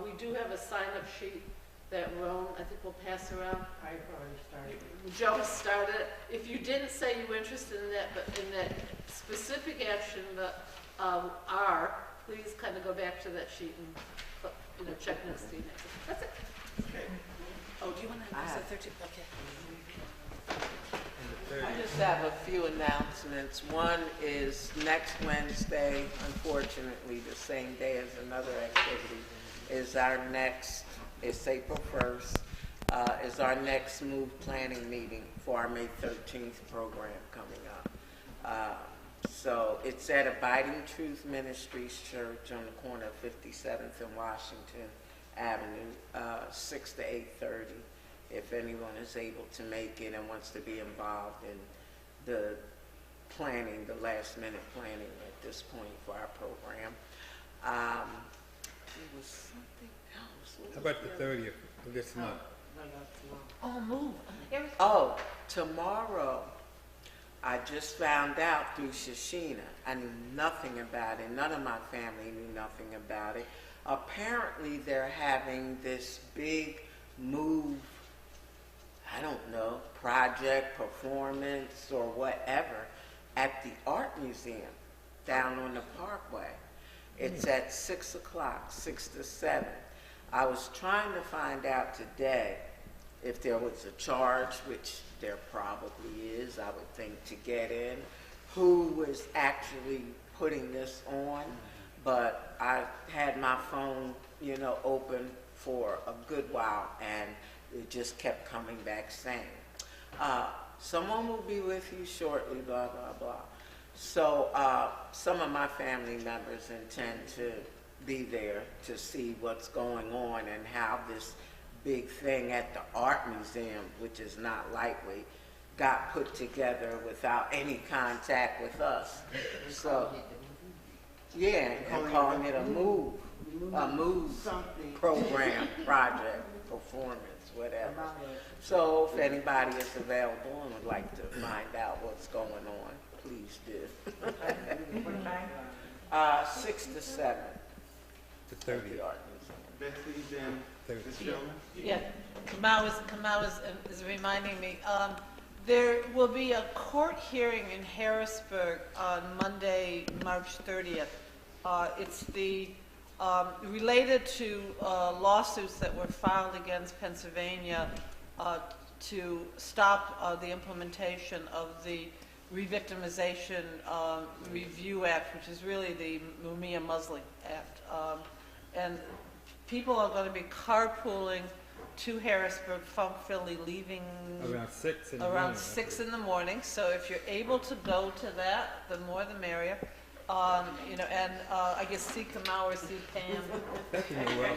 we do have a sign-up sheet that Rome, I think, will pass around. I already started. Joe started. If you didn't say you were interested in that, but in that specific action that please kind of go back to that sheet and check next to you. That's it. Okay. Oh, do you want to use the 13th? Okay. I just have a few announcements. One is next Wednesday, unfortunately the same day as another activity, is it's April 1st, is our next MOVE planning meeting for our May 13th program coming up. So it's at Abiding Truth Ministries Church on the corner of 57th and Washington Avenue, 6 to 8:30. If anyone is able to make it and wants to be involved in the planning, the last minute planning at this point for our program. There was something else. How about the 30th of this month? Oh, move. Oh, tomorrow, I just found out through Shashina. I knew nothing about it. None of my family knew nothing about it. Apparently, they're having this big move, I don't know, project, performance, or whatever, at the Art Museum down on the Parkway. It's at 6 o'clock, 6 to 7. I was trying to find out today if there was a charge, which there probably is, I would think, to get in, who was actually putting this on. But I had my phone, open for a good while, and it just kept coming back saying, someone will be with you shortly, blah, blah, blah. So some of my family members intend to be there to see what's going on and how this big thing at the art museum, which is not lightweight, got put together without any contact with us. So, yeah, and calling it a move program, project, performance, whatever. So if anybody is available and would like to find out what's going on, please do. 6 to 7. The 30th. Betsy, then this gentleman. Yeah, Kamau is reminding me. There will be a court hearing in Harrisburg on Monday, March 30th. It's related to lawsuits that were filed against Pennsylvania to stop the implementation of the Revictimization Review Act, which is really the unanimously Act. And people are going to be carpooling to Harrisburg from Philly, leaving Around 6 in the around morning. 6 in the morning. So if you're able to go to that, the more the merrier. And I guess see Kamau or see Pam. That's a Noel.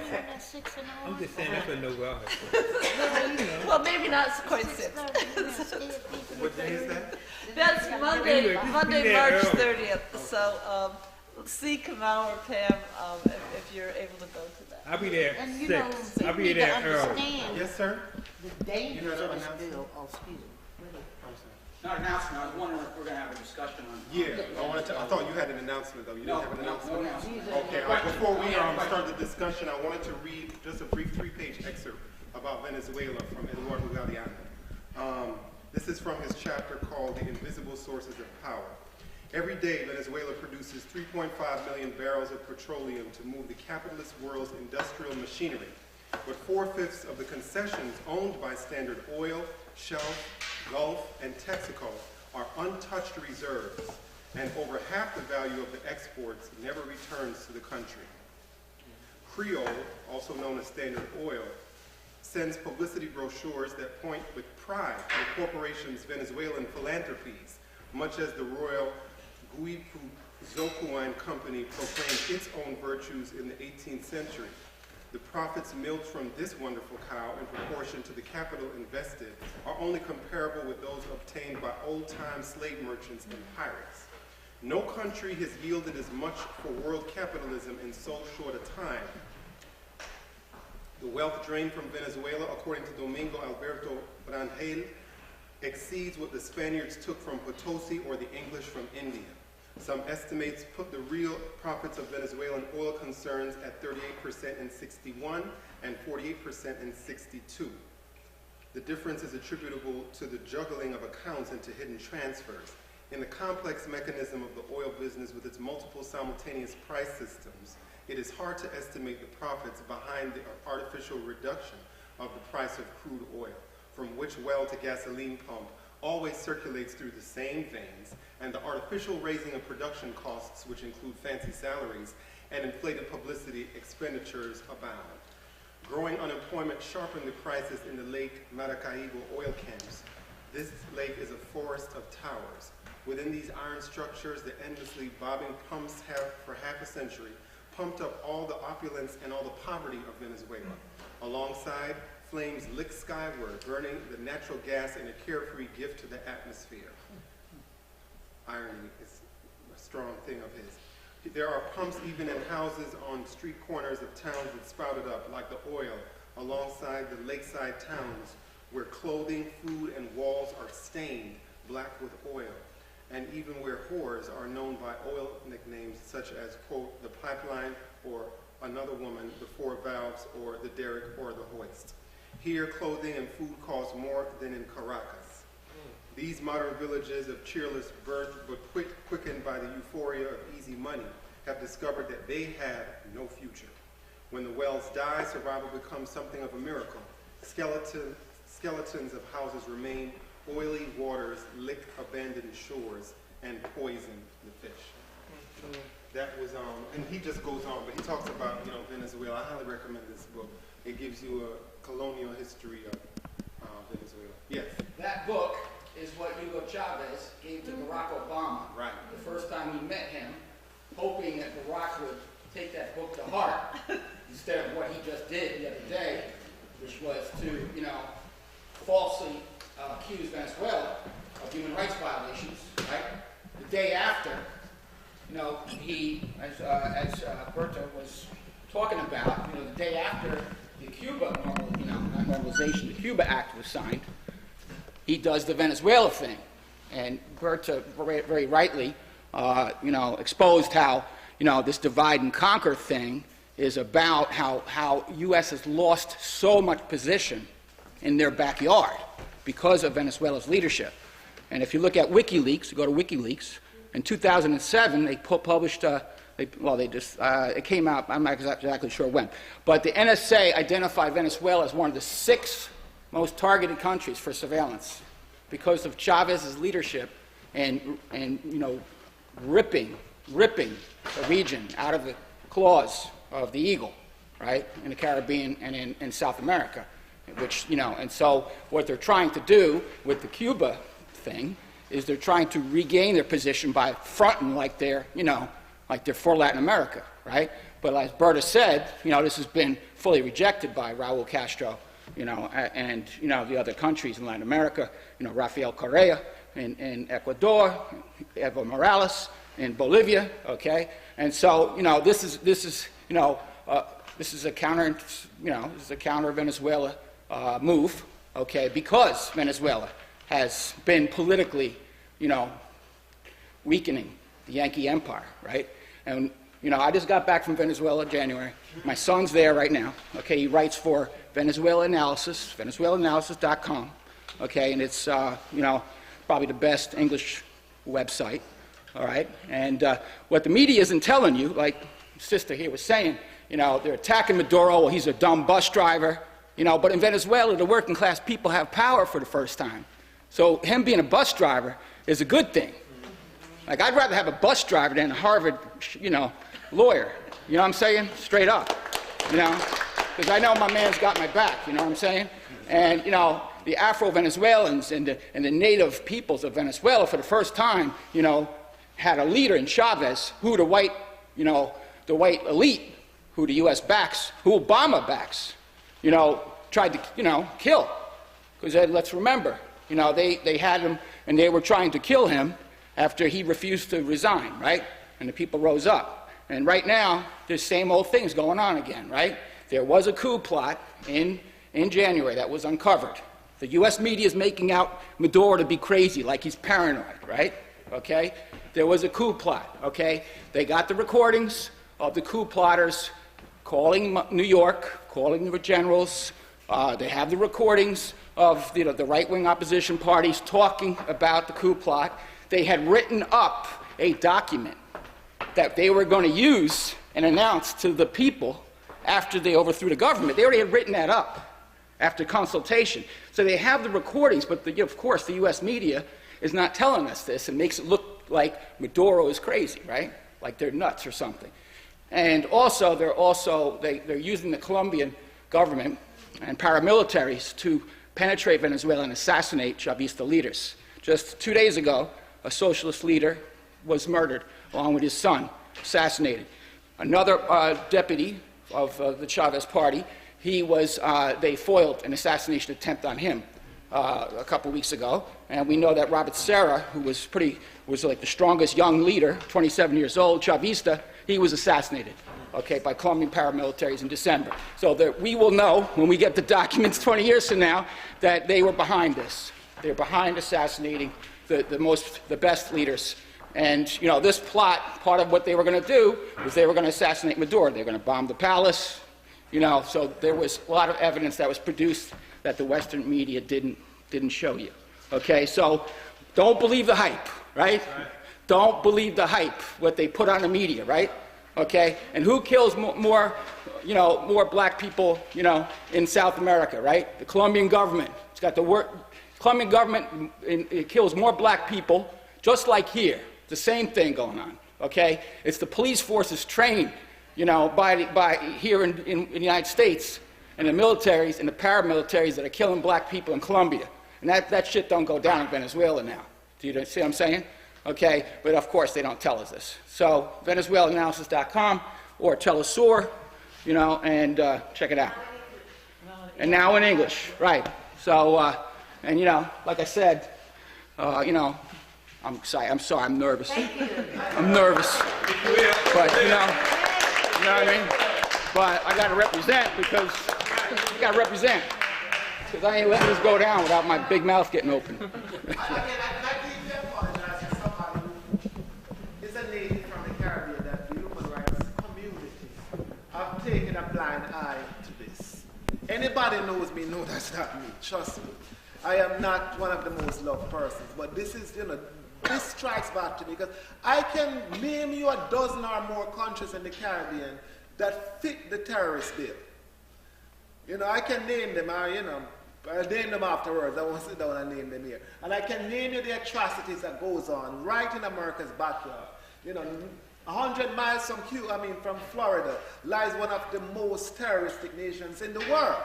I'm just saying that's a Noel. Well, maybe not quite 6. What day is that? That's Monday, Anyway, just be Monday, there March early. 30th. So see Kamau or Pam if you're able to go to that. I'll be there And at you 6. know, I'll you be need to there early. understand Yes, sir. the dangers You had of an this announcement? bill. Oh, excuse me. I'm sorry. Not an announcement, I was wondering if we're gonna have a discussion on. Yeah, I thought you had an announcement, though. You No, didn't have an no announcement? announcement. Okay, before we start the discussion, I wanted to read just a brief 3-page excerpt about Venezuela from Eduardo Galeano. This is from his chapter called The Invisible Sources of Power. Every day, Venezuela produces 3.5 million barrels of petroleum to move the capitalist world's industrial machinery. But 4/5 of the concessions owned by Standard Oil, Shell, Gulf, and Texaco are untouched reserves, and over half the value of the exports never returns to the country. Creole, also known as Standard Oil, sends publicity brochures that point with pride to the corporation's Venezuelan philanthropies, much as the Royal Guipuzcoan Company proclaimed its own virtues in the 18th century. The profits milked from this wonderful cow in proportion to the capital invested are only comparable with those obtained by old-time slave merchants and pirates. No country has yielded as much for world capitalism in so short a time. The wealth drained from Venezuela, according to Domingo Alberto Rangel, exceeds what the Spaniards took from Potosi or the English from India. Some estimates put the real profits of Venezuelan oil concerns at 38% in '61 and 48% in '62. The difference is attributable to the juggling of accounts and to hidden transfers. In the complex mechanism of the oil business with its multiple simultaneous price systems, it is hard to estimate the profits behind the artificial reduction of the price of crude oil, from which well to gasoline pump always circulates through the same veins, and the artificial raising of production costs, which include fancy salaries and inflated publicity expenditures, abound. Growing unemployment sharpened the prices in the Lake Maracaibo oil camps. This lake is a forest of towers. Within these iron structures, the endlessly bobbing pumps have, for half a century, pumped up all the opulence and all the poverty of Venezuela. Alongside, flames lick skyward, burning the natural gas in a carefree gift to the atmosphere. Irony is a strong thing of his. There are pumps even in houses on street corners of towns that sprouted up, like the oil, alongside the lakeside towns, where clothing, food, and walls are stained black with oil, and even where whores are known by oil nicknames such as, quote, the pipeline, or another woman, the four valves, or the derrick, or the hoist. Here, clothing and food cost more than in Caracas. These modern villages of cheerless birth, but quickened by the euphoria of easy money, have discovered that they have no future. When the wells die, survival becomes something of a miracle. Skeletons skeletons of houses remain, oily waters lick abandoned shores, and poison the fish. That was, and he just goes on, but he talks about, Venezuela. I highly recommend this book. It gives you a colonial history of Venezuela. Yes? That book is what Hugo Chavez gave to Barack Obama. Right. The first time he met him, hoping that Barack would take that book to heart instead of what he just did the other day, which was to, falsely accuse Venezuela of human rights violations, right? The day after, he, as Berta was talking about, the day after the Cuba not normalization, the Cuba Act was signed, he does the Venezuela thing. And Berta very rightly, exposed how, this divide and conquer thing is about how U.S. has lost so much position in their backyard because of Venezuela's leadership. And if you look at WikiLeaks, you go to WikiLeaks, in 2007 they published, it came out, I'm not exactly sure when, but the NSA identified Venezuela as one of the 6 most targeted countries for surveillance because of Chavez's leadership and ripping the region out of the claws of the eagle, right, in the Caribbean and in South America, which, and so what they're trying to do with the Cuba thing is they're trying to regain their position by fronting like they're for Latin America, right? But as Berta said, this has been fully rejected by Raul Castro, and the other countries in Latin America, Rafael Correa in Ecuador, Evo Morales in Bolivia, okay? And so, this is a counter, this is a counter Venezuela move, okay? Because Venezuela has been politically, weakening the Yankee Empire, right? And, I just got back from Venezuela in January. My son's there right now, okay? He writes for Venezuela Analysis, venezuelaanalysis.com, okay? And it's, probably the best English website, all right? And what the media isn't telling you, like Sister here was saying, they're attacking Maduro, well, he's a dumb bus driver, but in Venezuela, the working class people have power for the first time. So him being a bus driver is a good thing. Like, I'd rather have a bus driver than a Harvard, lawyer. You know what I'm saying? Straight up, because I know my man's got my back, you know what I'm saying? And, the Afro-Venezuelans and the native peoples of Venezuela for the first time, had a leader in Chavez who the white elite, who the U.S. backs, who Obama backs, tried to, kill. Because let's remember, they had him and they were trying to kill him after he refused to resign, right? And the people rose up. And right now, there's same old things going on again, right? There was a coup plot in January that was uncovered. The U.S. media is making out Maduro to be crazy, like he's paranoid, right? Okay? There was a coup plot, okay? They got the recordings of the coup plotters calling New York, calling the generals. They have the recordings of the right-wing opposition parties talking about the coup plot. They had written up a document that they were going to use and announce to the people after they overthrew the government. They already had written that up after consultation. So they have the recordings, but of course the U.S. media is not telling us this and makes it look like Maduro is crazy, right? Like they're nuts or something. And also, they're using the Colombian government and paramilitaries to penetrate Venezuela and assassinate Chavista leaders. Just 2 days ago, a socialist leader was murdered along with his son, assassinated. Another deputy of the Chavez party, they foiled an assassination attempt on him a couple weeks ago. And we know that Robert Serra, who was like the strongest young leader, 27 years old, Chavista, he was assassinated, okay, by Colombian paramilitaries in December. So that we will know when we get the documents 20 years from now that they were behind this. They're behind assassinating the best leaders. And, this plot, part of what they were going to do was they were going to assassinate Maduro. They were going to bomb the palace, so there was a lot of evidence that was produced that the Western media didn't show you. Okay, so don't believe the hype, right? Don't believe the hype, what they put on the media, right? Okay? And who kills more black people, in South America, right? The Colombian government. It's got the Colombian government, it kills more black people, just like here. The same thing going on, okay? It's the police forces trained, by here in the United States, and the militaries and the paramilitaries that are killing black people in Colombia. And that shit don't go down in Venezuela now. Do you see what I'm saying? Okay, but of course they don't tell us this. So, VenezuelaAnalysis.com or Telesur, and check it out. And now in English, right. So, like I said, I'm sorry, I'm nervous. I'm nervous. But, you know what I mean? But I got to represent because because I ain't letting this go down without my big mouth getting open. I deeply apologize to somebody who is a native from the Caribbean that the human rights community have taken a blind eye to this. Anybody knows me, know that's not me, trust me. I am not one of the most loved persons, but this is, this strikes back to me because I can name you a dozen or more countries in the Caribbean that fit the terrorist bill. I can name them, I'll name them afterwards. I won't sit down and name them here. And I can name you the atrocities that goes on right in America's backyard. 100 miles from from Florida lies one of the most terroristic nations in the world.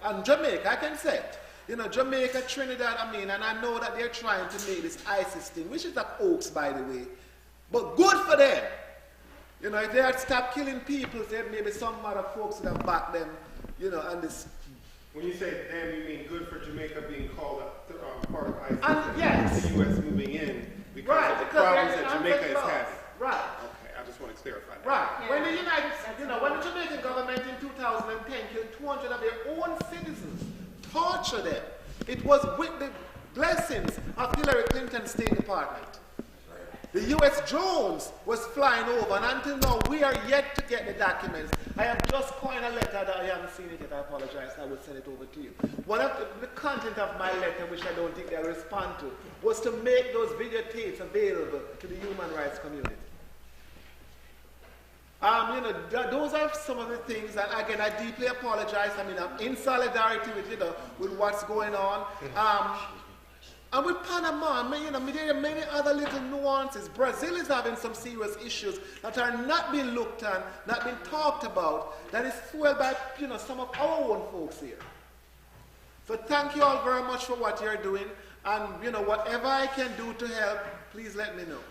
And Jamaica, I can say it. Jamaica, Trinidad, and I know that they're trying to make this ISIS thing, which is a hoax, by the way, but good for them. If they had stopped killing people, then maybe some other folks would have backed them, and this. When you say them, you mean good for Jamaica being called part of ISIS? And yes. The U.S. moving in because of the problems that Jamaica is having. Right. Okay, I just want to clarify that. Right. Yeah. When when the Jamaican government in 2010 killed 200 of their own citizens, tortured them, it was with the blessings of Hillary Clinton's State Department. The U.S. drones was flying over, and until now, we are yet to get the documents. I have just coined a letter that I haven't seen it yet. I apologize. I will send it over to you. One of the content of my letter, which I don't think they'll respond to, was to make those videotapes available to the human rights community. Those are some of the things, and again, I deeply apologize. I'm in solidarity with what's going on. And with Panama, there are many other little nuances. Brazil is having some serious issues that are not being looked at, not being talked about, that is fueled by some of our own folks here. So thank you all very much for what you're doing, and whatever I can do to help, please let me know.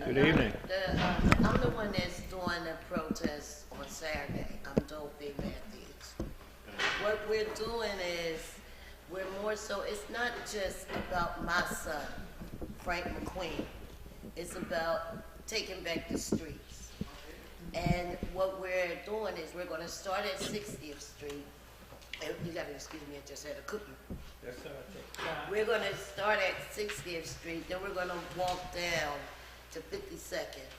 Good evening. I'm the one that's doing the protest on Saturday. I'm Dopey Matthews. What we're doing is, we're more so, it's not just about my son, Frank McQueen. It's about taking back the streets. And what we're doing is we're going to start at 60th Street. You got to excuse me, I just had a cookie. Yes, sir. We're going to start at 60th Street, then we're going to walk down to 52nd.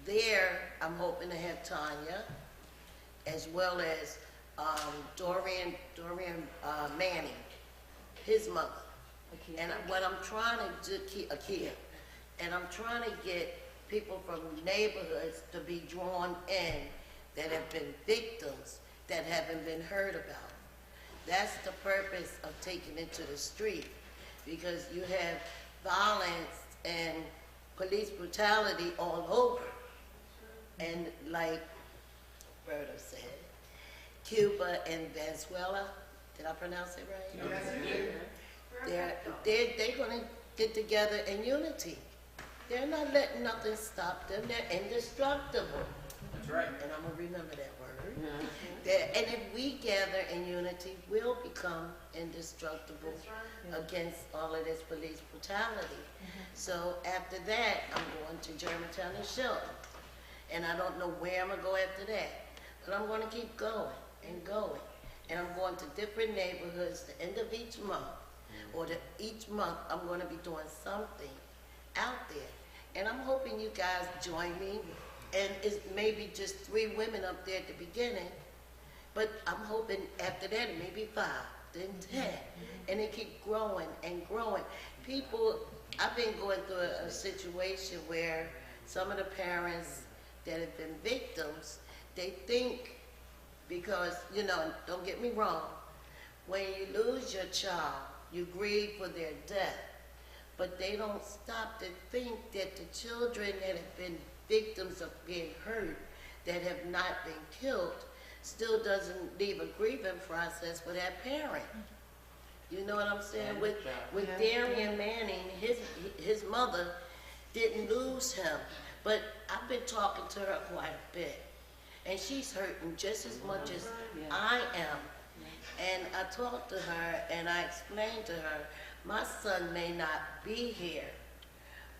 There, I'm hoping to have Tanya, as well as Dorian Manning, his mother. And what I'm trying to do, Akia, and I'm trying to get people from neighborhoods to be drawn in that have been victims that haven't been heard about. That's the purpose of taking it to the street, because you have violence and police brutality all over. And like Berta said, Cuba and Venezuela, did I pronounce it right? Yes, they're going to get together in unity. They're not letting nothing stop them. They're indestructible. That's right. And I'm going to remember that word. And if we gather in unity, we'll become indestructible against all of this police brutality. So after that, I'm going to Germantown and Shelton. And I don't know where I'm going to go after that. But I'm going to keep going and going. And I'm going to different neighborhoods the end of each month. Or each month, I'm going to be doing something out there. And I'm hoping you guys join me. And it's maybe just 3 women up there at the beginning. But I'm hoping after that, maybe 5. then 10. And it keep growing and growing. People, I've been going through a situation where some of the parents that have been victims, they think, because, you know, don't get me wrong, when you lose your child, you grieve for their death, but they don't stop to think that the children that have been victims of being hurt, that have not been killed, still doesn't leave a grieving process for that parent. You know what I'm saying? With Darian Manning, his mother didn't lose him, but I've been talking to her quite a bit, and she's hurting just as much as I am. And I talked to her and I explained to her, my son may not be here,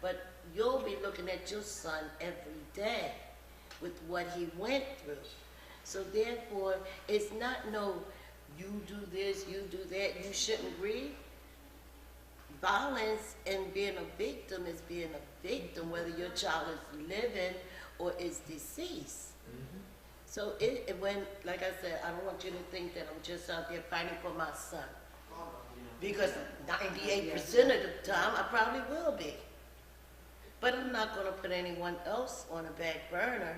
but you'll be looking at your son every day with what he went through. So therefore, it's not no, you do this, you do that, you shouldn't grieve. Violence and being a victim is being a victim, whether your child is living or is deceased. So when, like I said, I don't want you to think that I'm just out there fighting for my son. Because 98% of the time, I probably will be. But I'm not going to put anyone else on a back burner,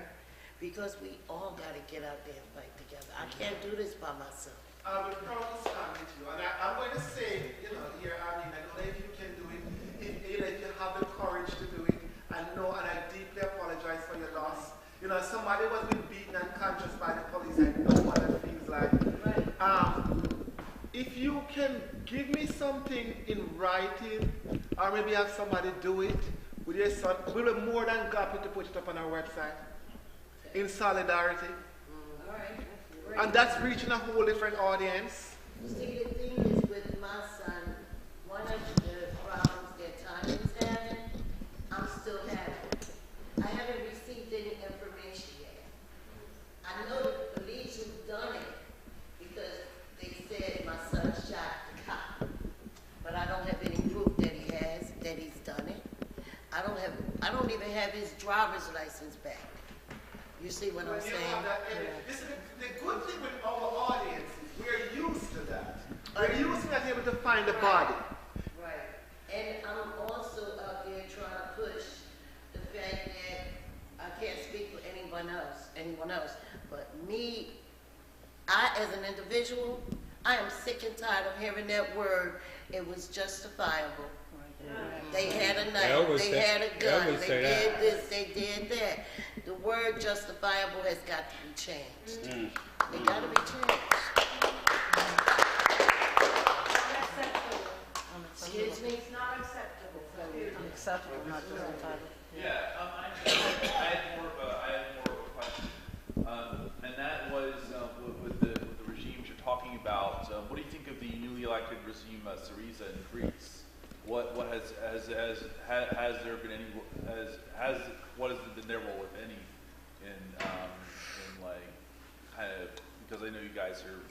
because we all got to get out there and fight together. I can't do this by myself. I would probably stand with you. And I'm going to say, you know, here, I mean, I don't know if you can do it, if you have the courage to do it. I know, and I deeply apologize for your loss. You know, somebody was being beaten unconscious by the police. I know what it feels like. If you can give me something in writing, or maybe have somebody do it with your son, we'll be more than happy to put it up on our website in solidarity. All right. And that's reaching a whole different audience. See, the thing is with my son, one of the problems that Tanya's having, I'm still having. I haven't received any information yet. I know the police who've done it because they said my son shot the cop, but I don't have any proof that he's done it. I don't even have his driver's license back. You see what I'm saying? This is the good thing with our audience is we're used to that. We're used to not able to find the body. Right. And I'm also out there trying to push the fact that I can't speak for anyone else, but me, I as an individual, I am sick and tired of hearing that word, it was justifiable. They had a knife, they had a gun, they did this, they did that. The word justifiable has got to be changed. They got to be changed. Excuse me? It's not acceptable. Unacceptable, not justifiable. Yeah, I had more of a question, and that was with the regimes you're talking about. What do you think of the newly elected regime, Syriza in Greece? What has there been any what has been their role, if any, in like kind of, because I know you guys are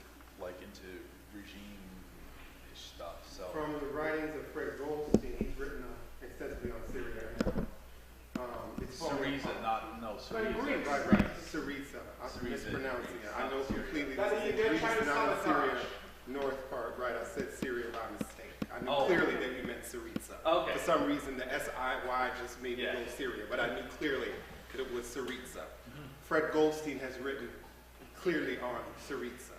like into regime-ish stuff. So from the writings of Fred Goldstein, he's written extensively on Syria. It's Syriza, Syriza. Right. Syriza. I'm mispronouncing it. I know completely. This is not the Syria north part. Right. I said Syria by mistake. I knew clearly that you meant Syriza. Okay. For some reason, the S-I-Y just made me go Syria, but I knew clearly that it was Syriza. Fred Goldstein has written clearly on Syriza.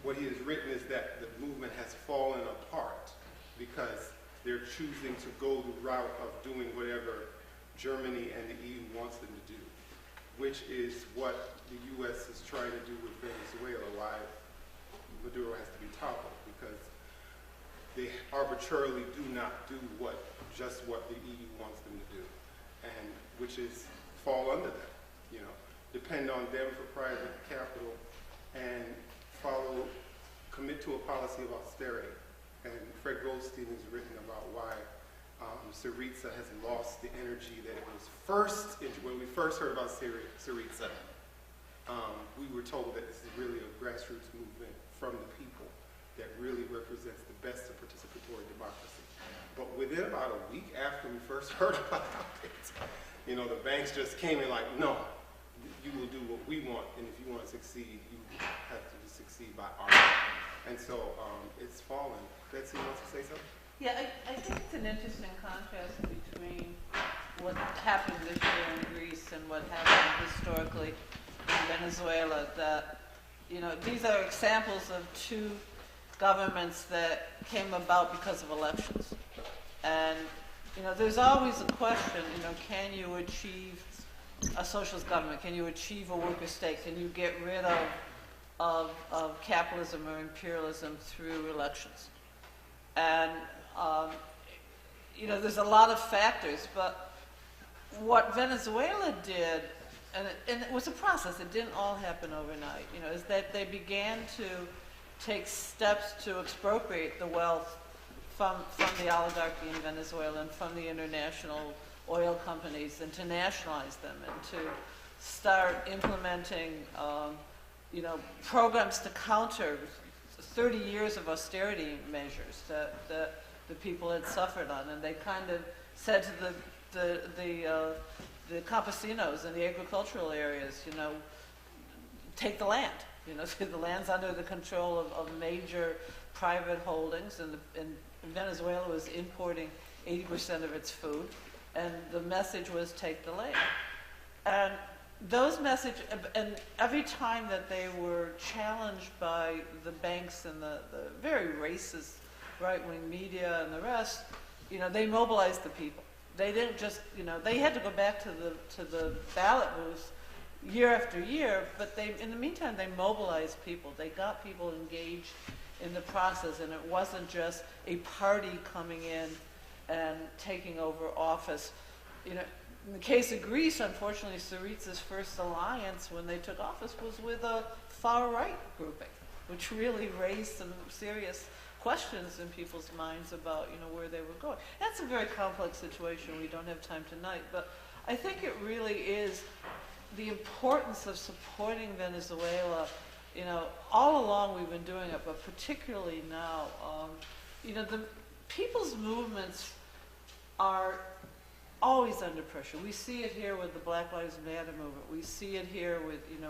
What he has written is that the movement has fallen apart because they're choosing to go the route of doing whatever Germany and the EU wants them to do, which is what the U.S. is trying to do with Venezuela, why Maduro has to be toppled, because they arbitrarily do not do just what the EU wants them to do, and which is fall under that, depend on them for private capital, and commit to a policy of austerity. And Fred Goldstein has written about why Syriza has lost the energy that it was when we first heard about Syriza. We were told that this is really a grassroots movement from the people that really represents the best of participatory democracy. But within about a week after we first heard about it, the banks just came in like, no, you will do what we want, and if you want to succeed, you have to succeed by our way. And so it's fallen. Betsy wants to say something? Yeah, I think it's an interesting contrast between what happened this year in Greece and what happened historically in Venezuela. That, you know, these are examples of two governments that came about because of elections. And, you know, there's always a question, you know, can you achieve a socialist government? Can you achieve a worker state? Can you get rid of capitalism or imperialism through elections? And, you know, there's a lot of factors, but what Venezuela did, and it was a process, it didn't all happen overnight, you know, is that they began to take steps to expropriate the wealth from the oligarchy in Venezuela and from the international oil companies, and to nationalize them and to start implementing, you know, programs to counter 30 years of austerity measures that the people had suffered on. And they kind of said to the campesinos in the agricultural areas, you know, take the land. You know, so the land's under the control of major private holdings, and Venezuela was importing 80% of its food, and the message was take the land. And those messages, and every time that they were challenged by the banks and the very racist right-wing media and the rest, you know, they mobilized the people. They didn't just, you know, they had to go back to the ballot booths year after year, but they, in the meantime, they mobilized people. They got people engaged in the process, and it wasn't just a party coming in and taking over office. You know, in the case of Greece, unfortunately, Syriza's first alliance when they took office was with a far-right grouping, which really raised some serious questions in people's minds about, you know, where they were going. That's a very complex situation. We don't have time tonight, but I think it really is the importance of supporting Venezuela. You know, all along we've been doing it, but particularly now, you know, the people's movements are always under pressure. We see it here with the Black Lives Matter movement. We see it here with, you know,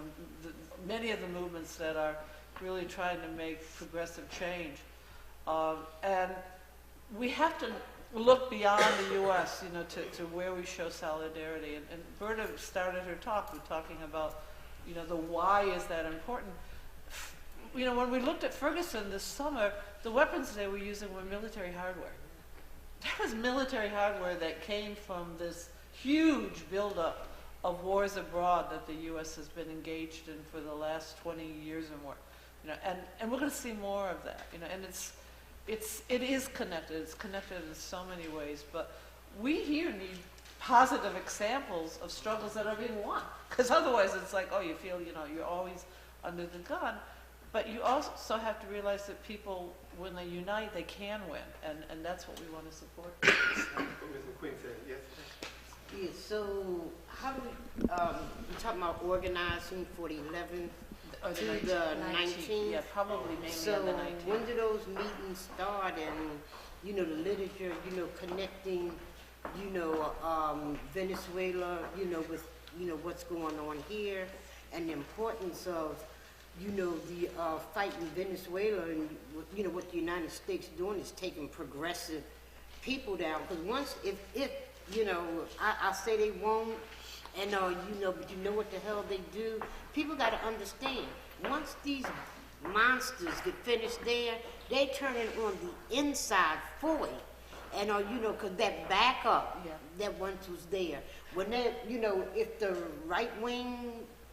many of the movements that are really trying to make progressive change. And we have to look beyond the U.S., you know, to where we show solidarity. And Berta started her talk with talking about, you know, the why is that important. You know, when we looked at Ferguson this summer, the weapons they were using were military hardware. That was military hardware that came from this huge buildup of wars abroad that the U.S. has been engaged in for the last 20 years or more. You know, and we're going to see more of that. You know, and it is connected. It's connected in so many ways. But we here need positive examples of struggles that are being won. Because otherwise it's like, oh, you feel, you know, you're always under the gun. But you also have to realize that people, when they unite, they can win. And that's what we want to support. Ms. McQueen said, yes. Yeah, so how do we, you're talking about organizing for the 11th Or to the 19th? Yeah, probably mainly So on the 19th. when do those meetings start, and, you know, the literature, you know, connecting, you know, Venezuela, you know, with, you know, what's going on here, and the importance of, you know, the fight in Venezuela, and, you know, what the United States doing is taking progressive people down. Because once, if you know, I say they won't, and, you know, but you know what the hell they do. People got to understand, once these monsters get finished there, they turn it on the inside fully. And, you know, because that backup that once was there, when they, you know, if the right wing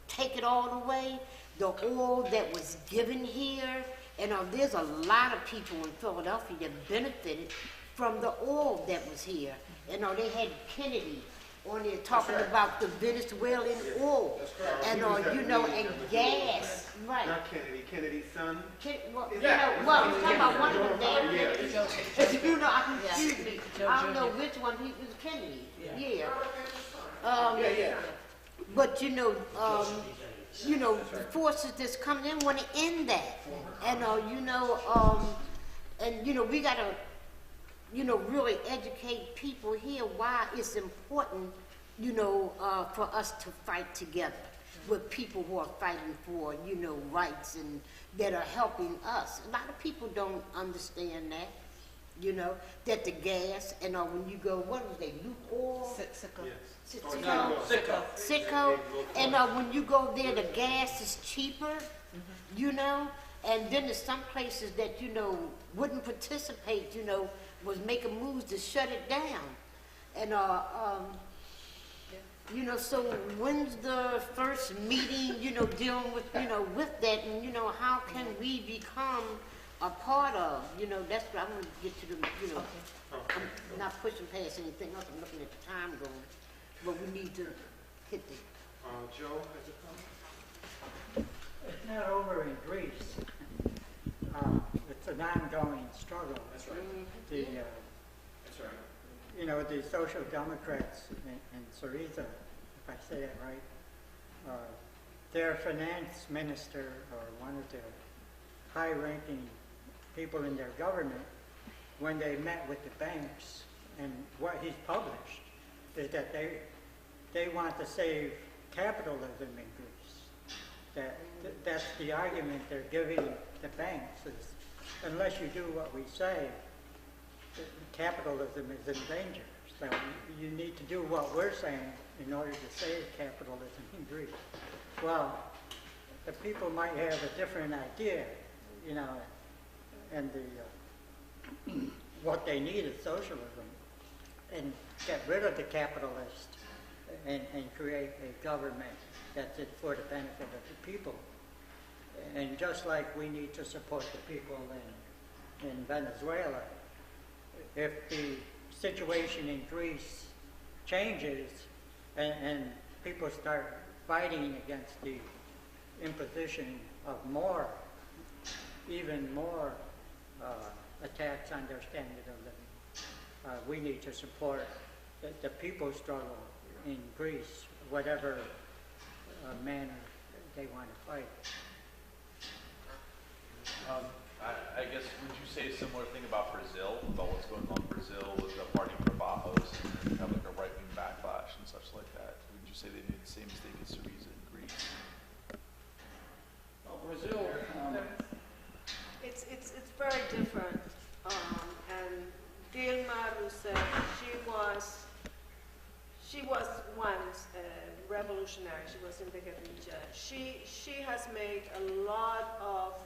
take it all away, the oil that was given here, and there's a lot of people in Philadelphia that benefited from the oil that was here. And they had Kennedy on there talking about the Venezuelan oil, and you know, and gas, right? Not Kennedy, Kennedy's son. Well, you know, well, I'm talking about one of them damn Kennedys. You know, I don't know which one. He was Kennedy. Yeah. But you know, the forces that's coming in want to end that, and you know, and you know, we gotta, you know, really educate people here why it's important, you know, for us to fight together. with people who are fighting for, you know, rights and that are helping us. A lot of people don't understand that, you know, that the gas and when you go, what was they, Luke Sicko, and when you go there, the gas is cheaper, you know, and then there's some places that, you know, wouldn't participate, you know, was making moves to shut it down. And, you know, so when's the first meeting, you know, dealing with, you know, with that, and, you know, how can we become a part of, you know, that's what I'm going to get to the, you know, I'm not pushing past anything else, I'm looking at the time going, but we need to hit the. Joe, has it come? It's not over in Greece. It's an ongoing struggle. That's right. That's right. You know, the Social Democrats in Syriza, if I say it right, their finance minister or one of the high-ranking people in their government, when they met with the banks, and what he's published is that they want to save capitalism in Greece. That's the argument they're giving the banks, is unless you do what we say, capitalism is in danger. So you need to do what we're saying in order to save capitalism in Greece. Well, the people might have a different idea, you know, and what they need is socialism, and get rid of the capitalists and create a government that's for the benefit of the people. And just like we need to support the people in Venezuela, if the situation in Greece changes and people start fighting against the imposition of even more attacks on their standard of living, we need to support the people's struggle in Greece, whatever manner they want to fight. I guess, would you say a similar thing about Brazil, about what's going on in Brazil with the party Trabajos and have like a right-wing backlash and such like that? Would you say they made the same mistake as Syriza in Greece? Well, Brazil, it's very different. And Dilma Rousseff, she was once a revolutionary. She was in the guerrilla. She has made a lot of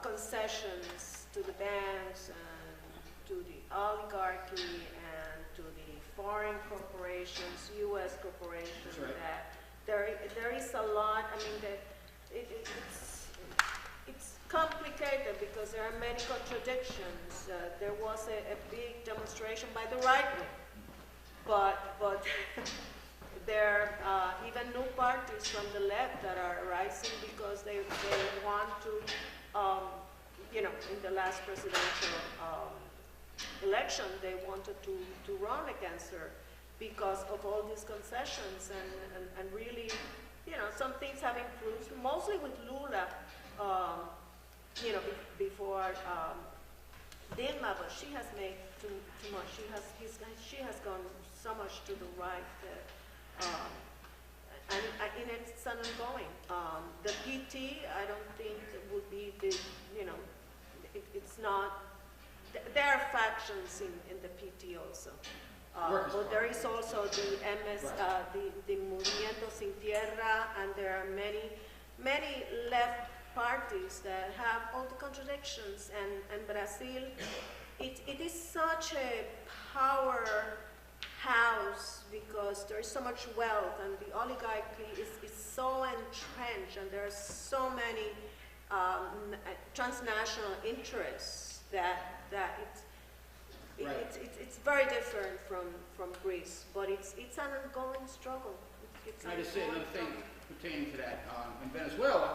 concessions to the banks and to the oligarchy and to the foreign corporations, U.S. corporations. Right. That there is a lot. I mean, it's complicated because there are many contradictions. There was a big demonstration by the right wing, but there are even new parties from the left that are rising because they want to. You know, in the last presidential election, they wanted to run against her because of all these concessions and really, you know, some things have improved, mostly with Lula, you know, before Dilma, but she has made too much. She has gone so much to the right that, and it's ongoing. The PT, I don't think it would be the, you know, it's not, there are factions in the PT also. But there is also the MS, the Movimiento Sin Tierra, and there are many left parties that have all the contradictions. And Brazil, it is such a power house because there is so much wealth and the oligarchy is so entrenched and there are so many transnational interests that it's very different from Greece, but it's an ongoing struggle. Can I just say another thing pertaining to that? In Venezuela,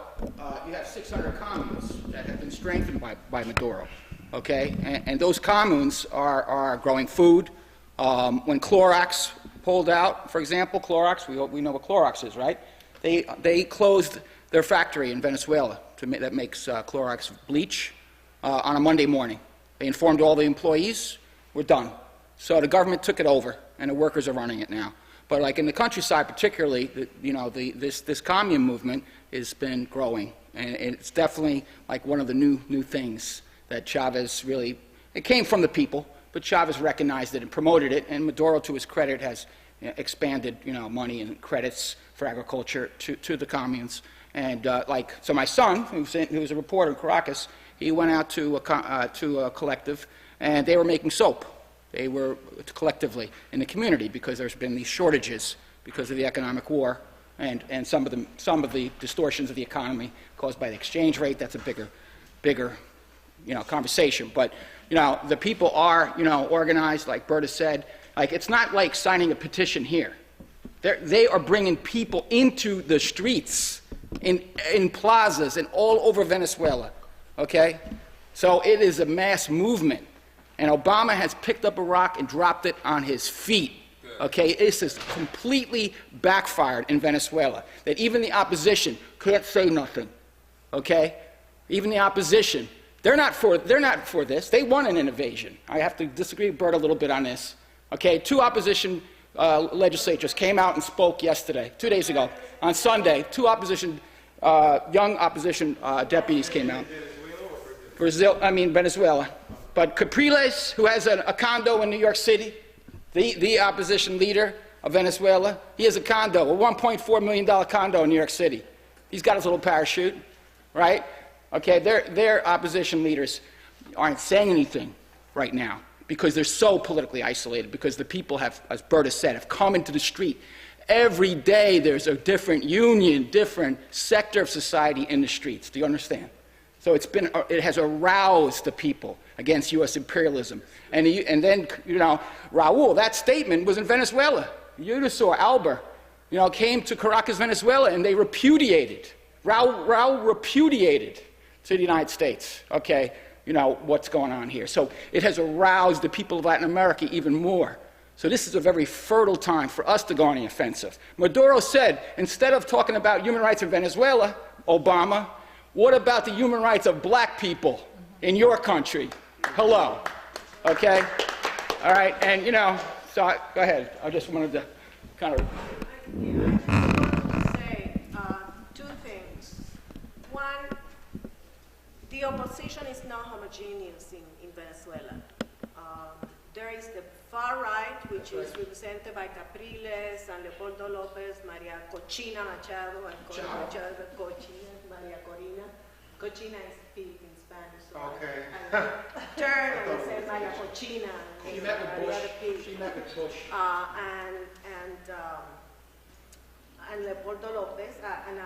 you have 600 communes that have been strengthened by Maduro, okay? And those communes are growing food. When Clorox pulled out, for example, Clorox, we know what Clorox is, right? They closed their factory in Venezuela that makes Clorox bleach on a Monday morning. They informed all the employees, we're done. So the government took it over, and the workers are running it now. But like in the countryside particularly, this commune movement has been growing, and it's definitely like one of the new things that Chavez really, it came from the people, but Chavez recognized it and promoted it, and Maduro, to his credit, has expanded money and credits for agriculture to the communes. And so my son, who's a reporter in Caracas, he went out to a collective, and they were making soap. They were collectively in the community because there's been these shortages because of the economic war and some of the distortions of the economy caused by the exchange rate. That's a bigger conversation. But the people are organized, like Berta said. Like, it's not like signing a petition here. They are bringing people into the streets, in plazas, and all over Venezuela. Okay, so it is a mass movement. And Obama has picked up a rock and dropped it on his feet. Okay, this has completely backfired in Venezuela. That even the opposition can't say nothing. Okay, even the opposition, they're not for this. They want an invasion. I have to disagree with Bert a little bit on this. Okay, 2 opposition legislators came out and spoke yesterday, 2 days ago, on Sunday. 2 young opposition deputies came out. Venezuela. But Capriles, who has a condo in New York City, the opposition leader of Venezuela, he has a condo, a $1.4 million condo in New York City. He's got his little parachute, right? Okay, their opposition leaders aren't saying anything right now because they're so politically isolated, because the people have, as Berta said, have come into the street. Every day there's a different union, different sector of society in the streets. Do you understand? So it has aroused the people against U.S. imperialism. And then, Raul, that statement was in Venezuela. You saw Alber, came to Caracas, Venezuela, and they repudiated. Raul repudiated to the United States, okay, what's going on here. So it has aroused the people of Latin America even more. So this is a very fertile time for us to go on the offensive. Maduro said, instead of talking about human rights in Venezuela, Obama, what about the human rights of black people in your country? Hello. Okay? All right. And, so go ahead. I just wanted to kind of. Yeah, I just want to say 2 things. One, the opposition is not homogeneous in Venezuela. There is the far right, which is represented by Capriles and Leopoldo Lopez, Maria Cochina Machado, and Cochina, Maria Corina. Cochina is pig in Spanish. So okay. I turn and say Maria Cochina. She met with Bush. She met with Bush. And Leopoldo Lopez and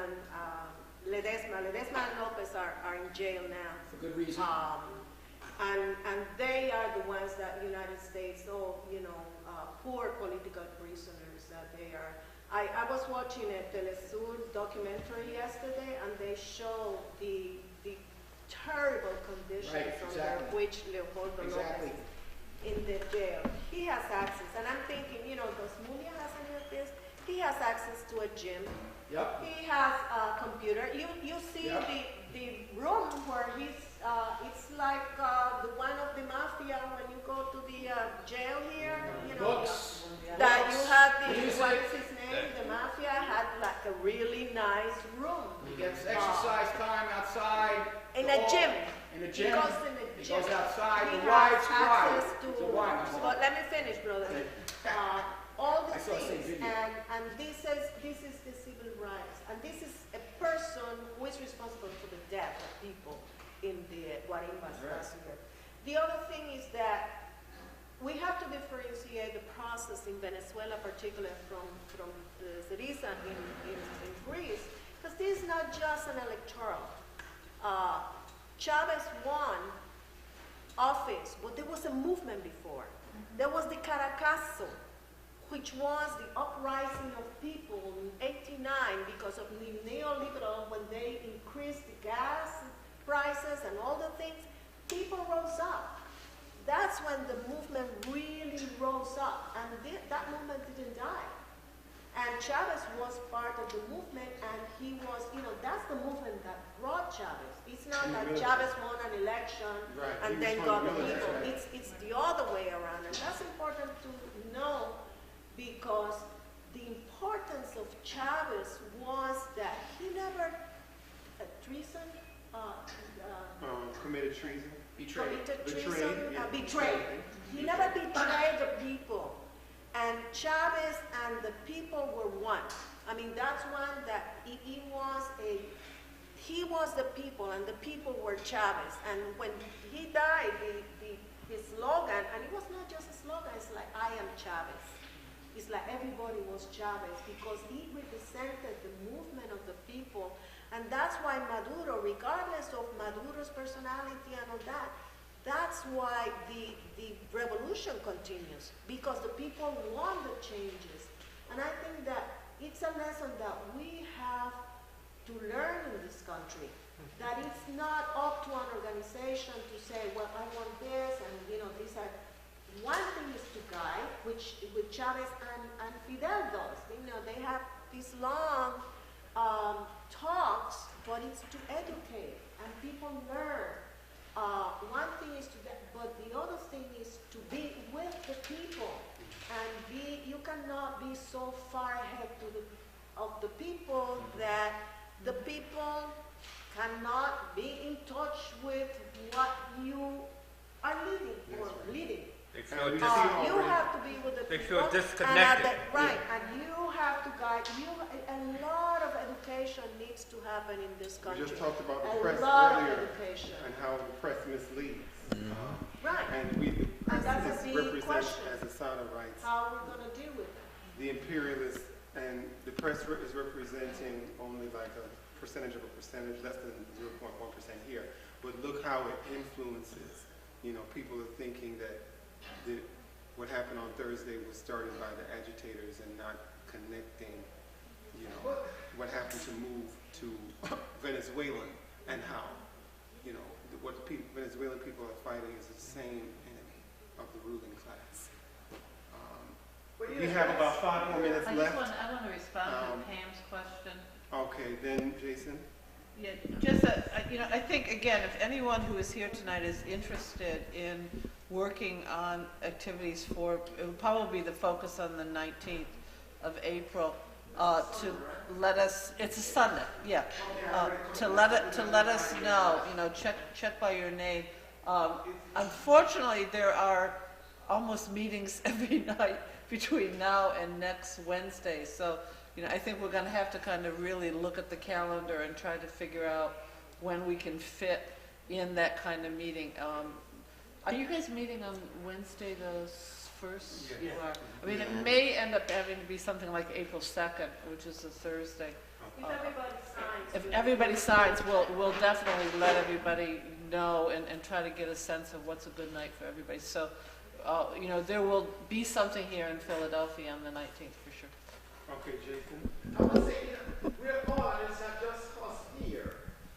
Ledesma. Ledesma and Lopez are in jail now. For good reason. And they are the ones that the United States, poor political prisoners that they are. I was watching a Telesur documentary yesterday, and they show the terrible conditions under which Leopoldo Lopez is in the jail. He has access, and I'm thinking, does Mulia has any of this? He has access to a gym. Yep. He has a computer. You see the room where he's. It's like the one of the mafia when you go to the jail here. Books. That you have what is his name? The mafia had like a really nice room. He gets exercise time outside. In a gym. In a gym. He goes in a gym. He goes outside. He The has wives access cry. to. But let me finish, brother. All I these saw the same things, video. and this is the civil rights, and this is a person who is responsible for the death of people in the Guarimbas last year. The other thing is that we have to differentiate the process in Venezuela, particularly from Syriza in Greece, because this is not just an electoral. Chavez won office, but there was a movement before. There was the Caracazo, which was the uprising of people in '89 because of the neoliberal, when they increased the gas prices and all the things, people rose up. That's when the movement really rose up, and that movement didn't die. And Chavez was part of the movement, and he was, that's the movement that brought Chavez. It's not that Chavez won an election and then got the people. It's the other way around, and that's important to know, because the importance of Chavez was that he never treason, Committed treason. committed treason, betrayed. He never betrayed the people. And Chavez and the people were one. I mean, that's one that he was the people, and the people were Chavez. And when he died, his slogan, and it was not just a slogan, it's like, I am Chavez. It's like everybody was Chavez because he represented the movement of the people. And that's why Maduro, regardless of Maduro's personality and all that, that's why the revolution continues, because the people want the changes. And I think that it's a lesson that we have to learn in this country, that it's not up to an organization to say, well, I want this, and these are, one thing is to guide, which Chavez and Fidel does. They have these long talks, but it's to educate, and people learn. One thing is to get, but the other thing is to be with the people, and you cannot be so far ahead of the people that the people cannot be in touch with what you are leading. They feel You have to be with the They people. feel disconnected. And you have to guide. A lot of education needs to happen in this country. We just talked about the a press lot earlier of education. and how the press misleads. Right. And the And press that's a is big represented question. as a sign of rights. How are we going to deal with it? The imperialists and the press is representing only like a percentage of a percentage, less than 0.1% here. But look how it influences. People are thinking that what happened on Thursday was started by the agitators and not connecting, what happened to move to Venezuelan and how, what Venezuelan people are fighting is the same enemy of the ruling class. We have about 5 more minutes left. I want to respond to Pam's question. Okay, then Jason. Yeah, just I think again, if anyone who is here tonight is interested in working on activities it would probably be the focus on the 19th of April. To let us, it's a Sunday, yeah. To let us know, check by your name. Unfortunately, there are almost meetings every night between now and next Wednesday. So, I think we're going to have to kind of really look at the calendar and try to figure out when we can fit in that kind of meeting. Are you guys meeting on Wednesday the 1st? Yeah. You are. I mean, it may end up having to be something like April 2nd, which is a Thursday. If everybody signs. If everybody signs, we'll definitely let everybody know and try to get a sense of what's a good night for everybody. So, there will be something here in Philadelphia on the 19th for sure. Okay, Jason. I would say, we're all, and it's not just us here.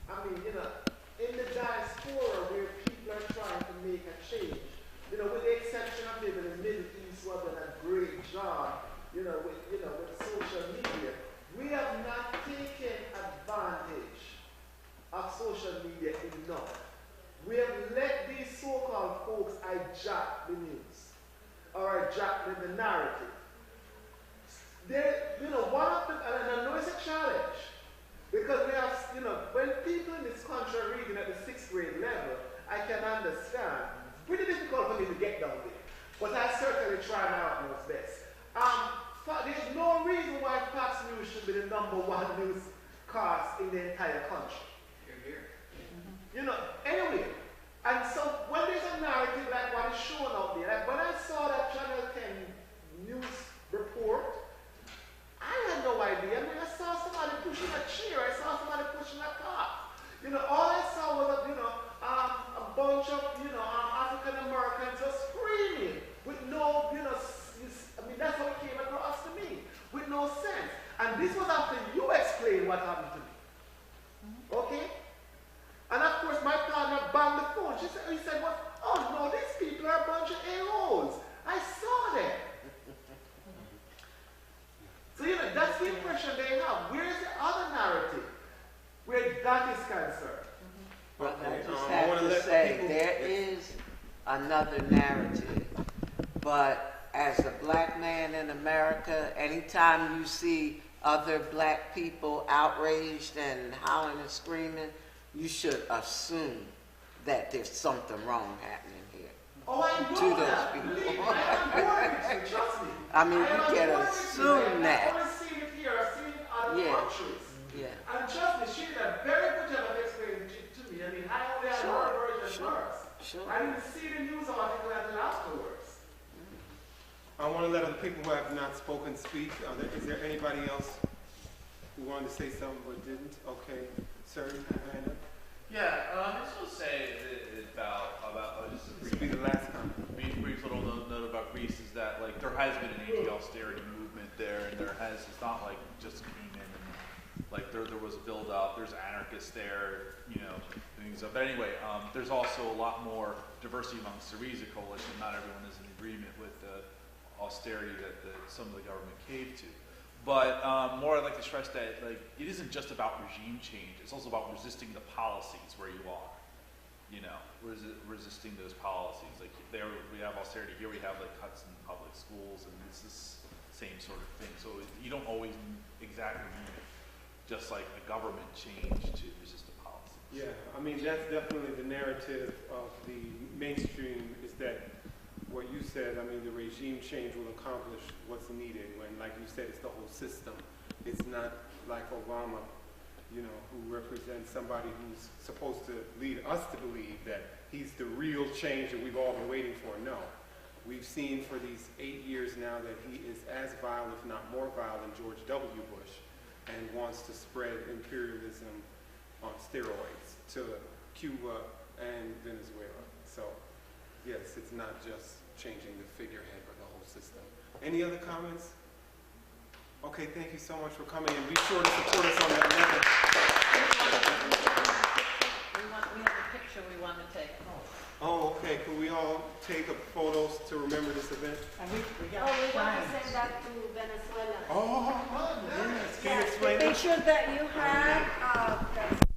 I mean, in the diaspora where people are trying to make a change, with the exception of maybe the Middle East, who have done a great job, with social media, we have not taken advantage of social media enough. We have let these so-called folks hijack the news or hijack the narrative. One of the, and I know it's a challenge, because we have, when people in this country are reading at the 6th grade level, I can understand. It's pretty difficult for me to get down there, but I certainly try my utmost best. There's no reason why Fox News should be the #1 newscast in the entire country. Anyway, and so when there's a narrative like what is shown out there, like when I saw that Channel 10 news report, I had no idea. I mean, I saw somebody pushing a chair. I saw somebody pushing a car. All I saw was a bunch of African-Americans just screaming with no, that's what came across to me, with no sense. And this was after you explained what happened to me. Okay? And of course, my partner banged the phone. He said, oh no, these people are a bunch of a-holes. I saw them. So, that's the impression they have. Where is the other narrative where that is concerned? But I just have to say, there is another narrative, but as a black man in America, anytime you see other black people outraged and howling and screaming, you should assume that there's something wrong happening here. Oh, I know To that. those Believe people. me, I am trust me. I mean, I am you can born with it. assume that. I've only seen it here. I've seen it in other Yeah. countries. Yeah. And trust me, she did a very good job of explaining it to me. I mean, I only had one version first. Sure. I didn't see the news article until afterwards. I want to let other people who have not spoken speak. Is there anybody else who wanted to say something but didn't? Okay, sir, you have your hand up. Yeah, I just want to say about just a This will be the last comment. brief little note about Greece is that like there has been an anti-austerity movement there, and it's not like just came in and like there was a build up. There's anarchists there, things up. But anyway, there's also a lot more diversity among Syriza coalition. Not everyone is in agreement with the austerity that some of the government caved to. But more I'd like to stress that like it isn't just about regime change. It's also about resisting the policies where you are. Resisting those policies. Like there we have austerity, here we have like cuts in public schools, and it's this same sort of thing. So you don't always exactly need just like a government change to resist the policy. Yeah, I mean, that's definitely the narrative of the mainstream is that what you said, I mean, the regime change will accomplish what's needed when, like you said, it's the whole system. It's not like Obama, who represents somebody who's supposed to lead us to believe that he's the real change that we've all been waiting for. No. We've seen for these 8 years now that he is as vile, if not more vile, than George W. Bush and wants to spread imperialism on steroids to Cuba and Venezuela. So, yes, it's not just changing the figurehead, but the whole system. Any other comments? Okay, thank you so much for coming, and be sure to support us on that level. We have a picture we want to take. Oh, okay. Could we all take photos to remember this event? And we got Oh, we want to signs. send that to Venezuela. Oh, yes. Can you explain The that? picture that you have,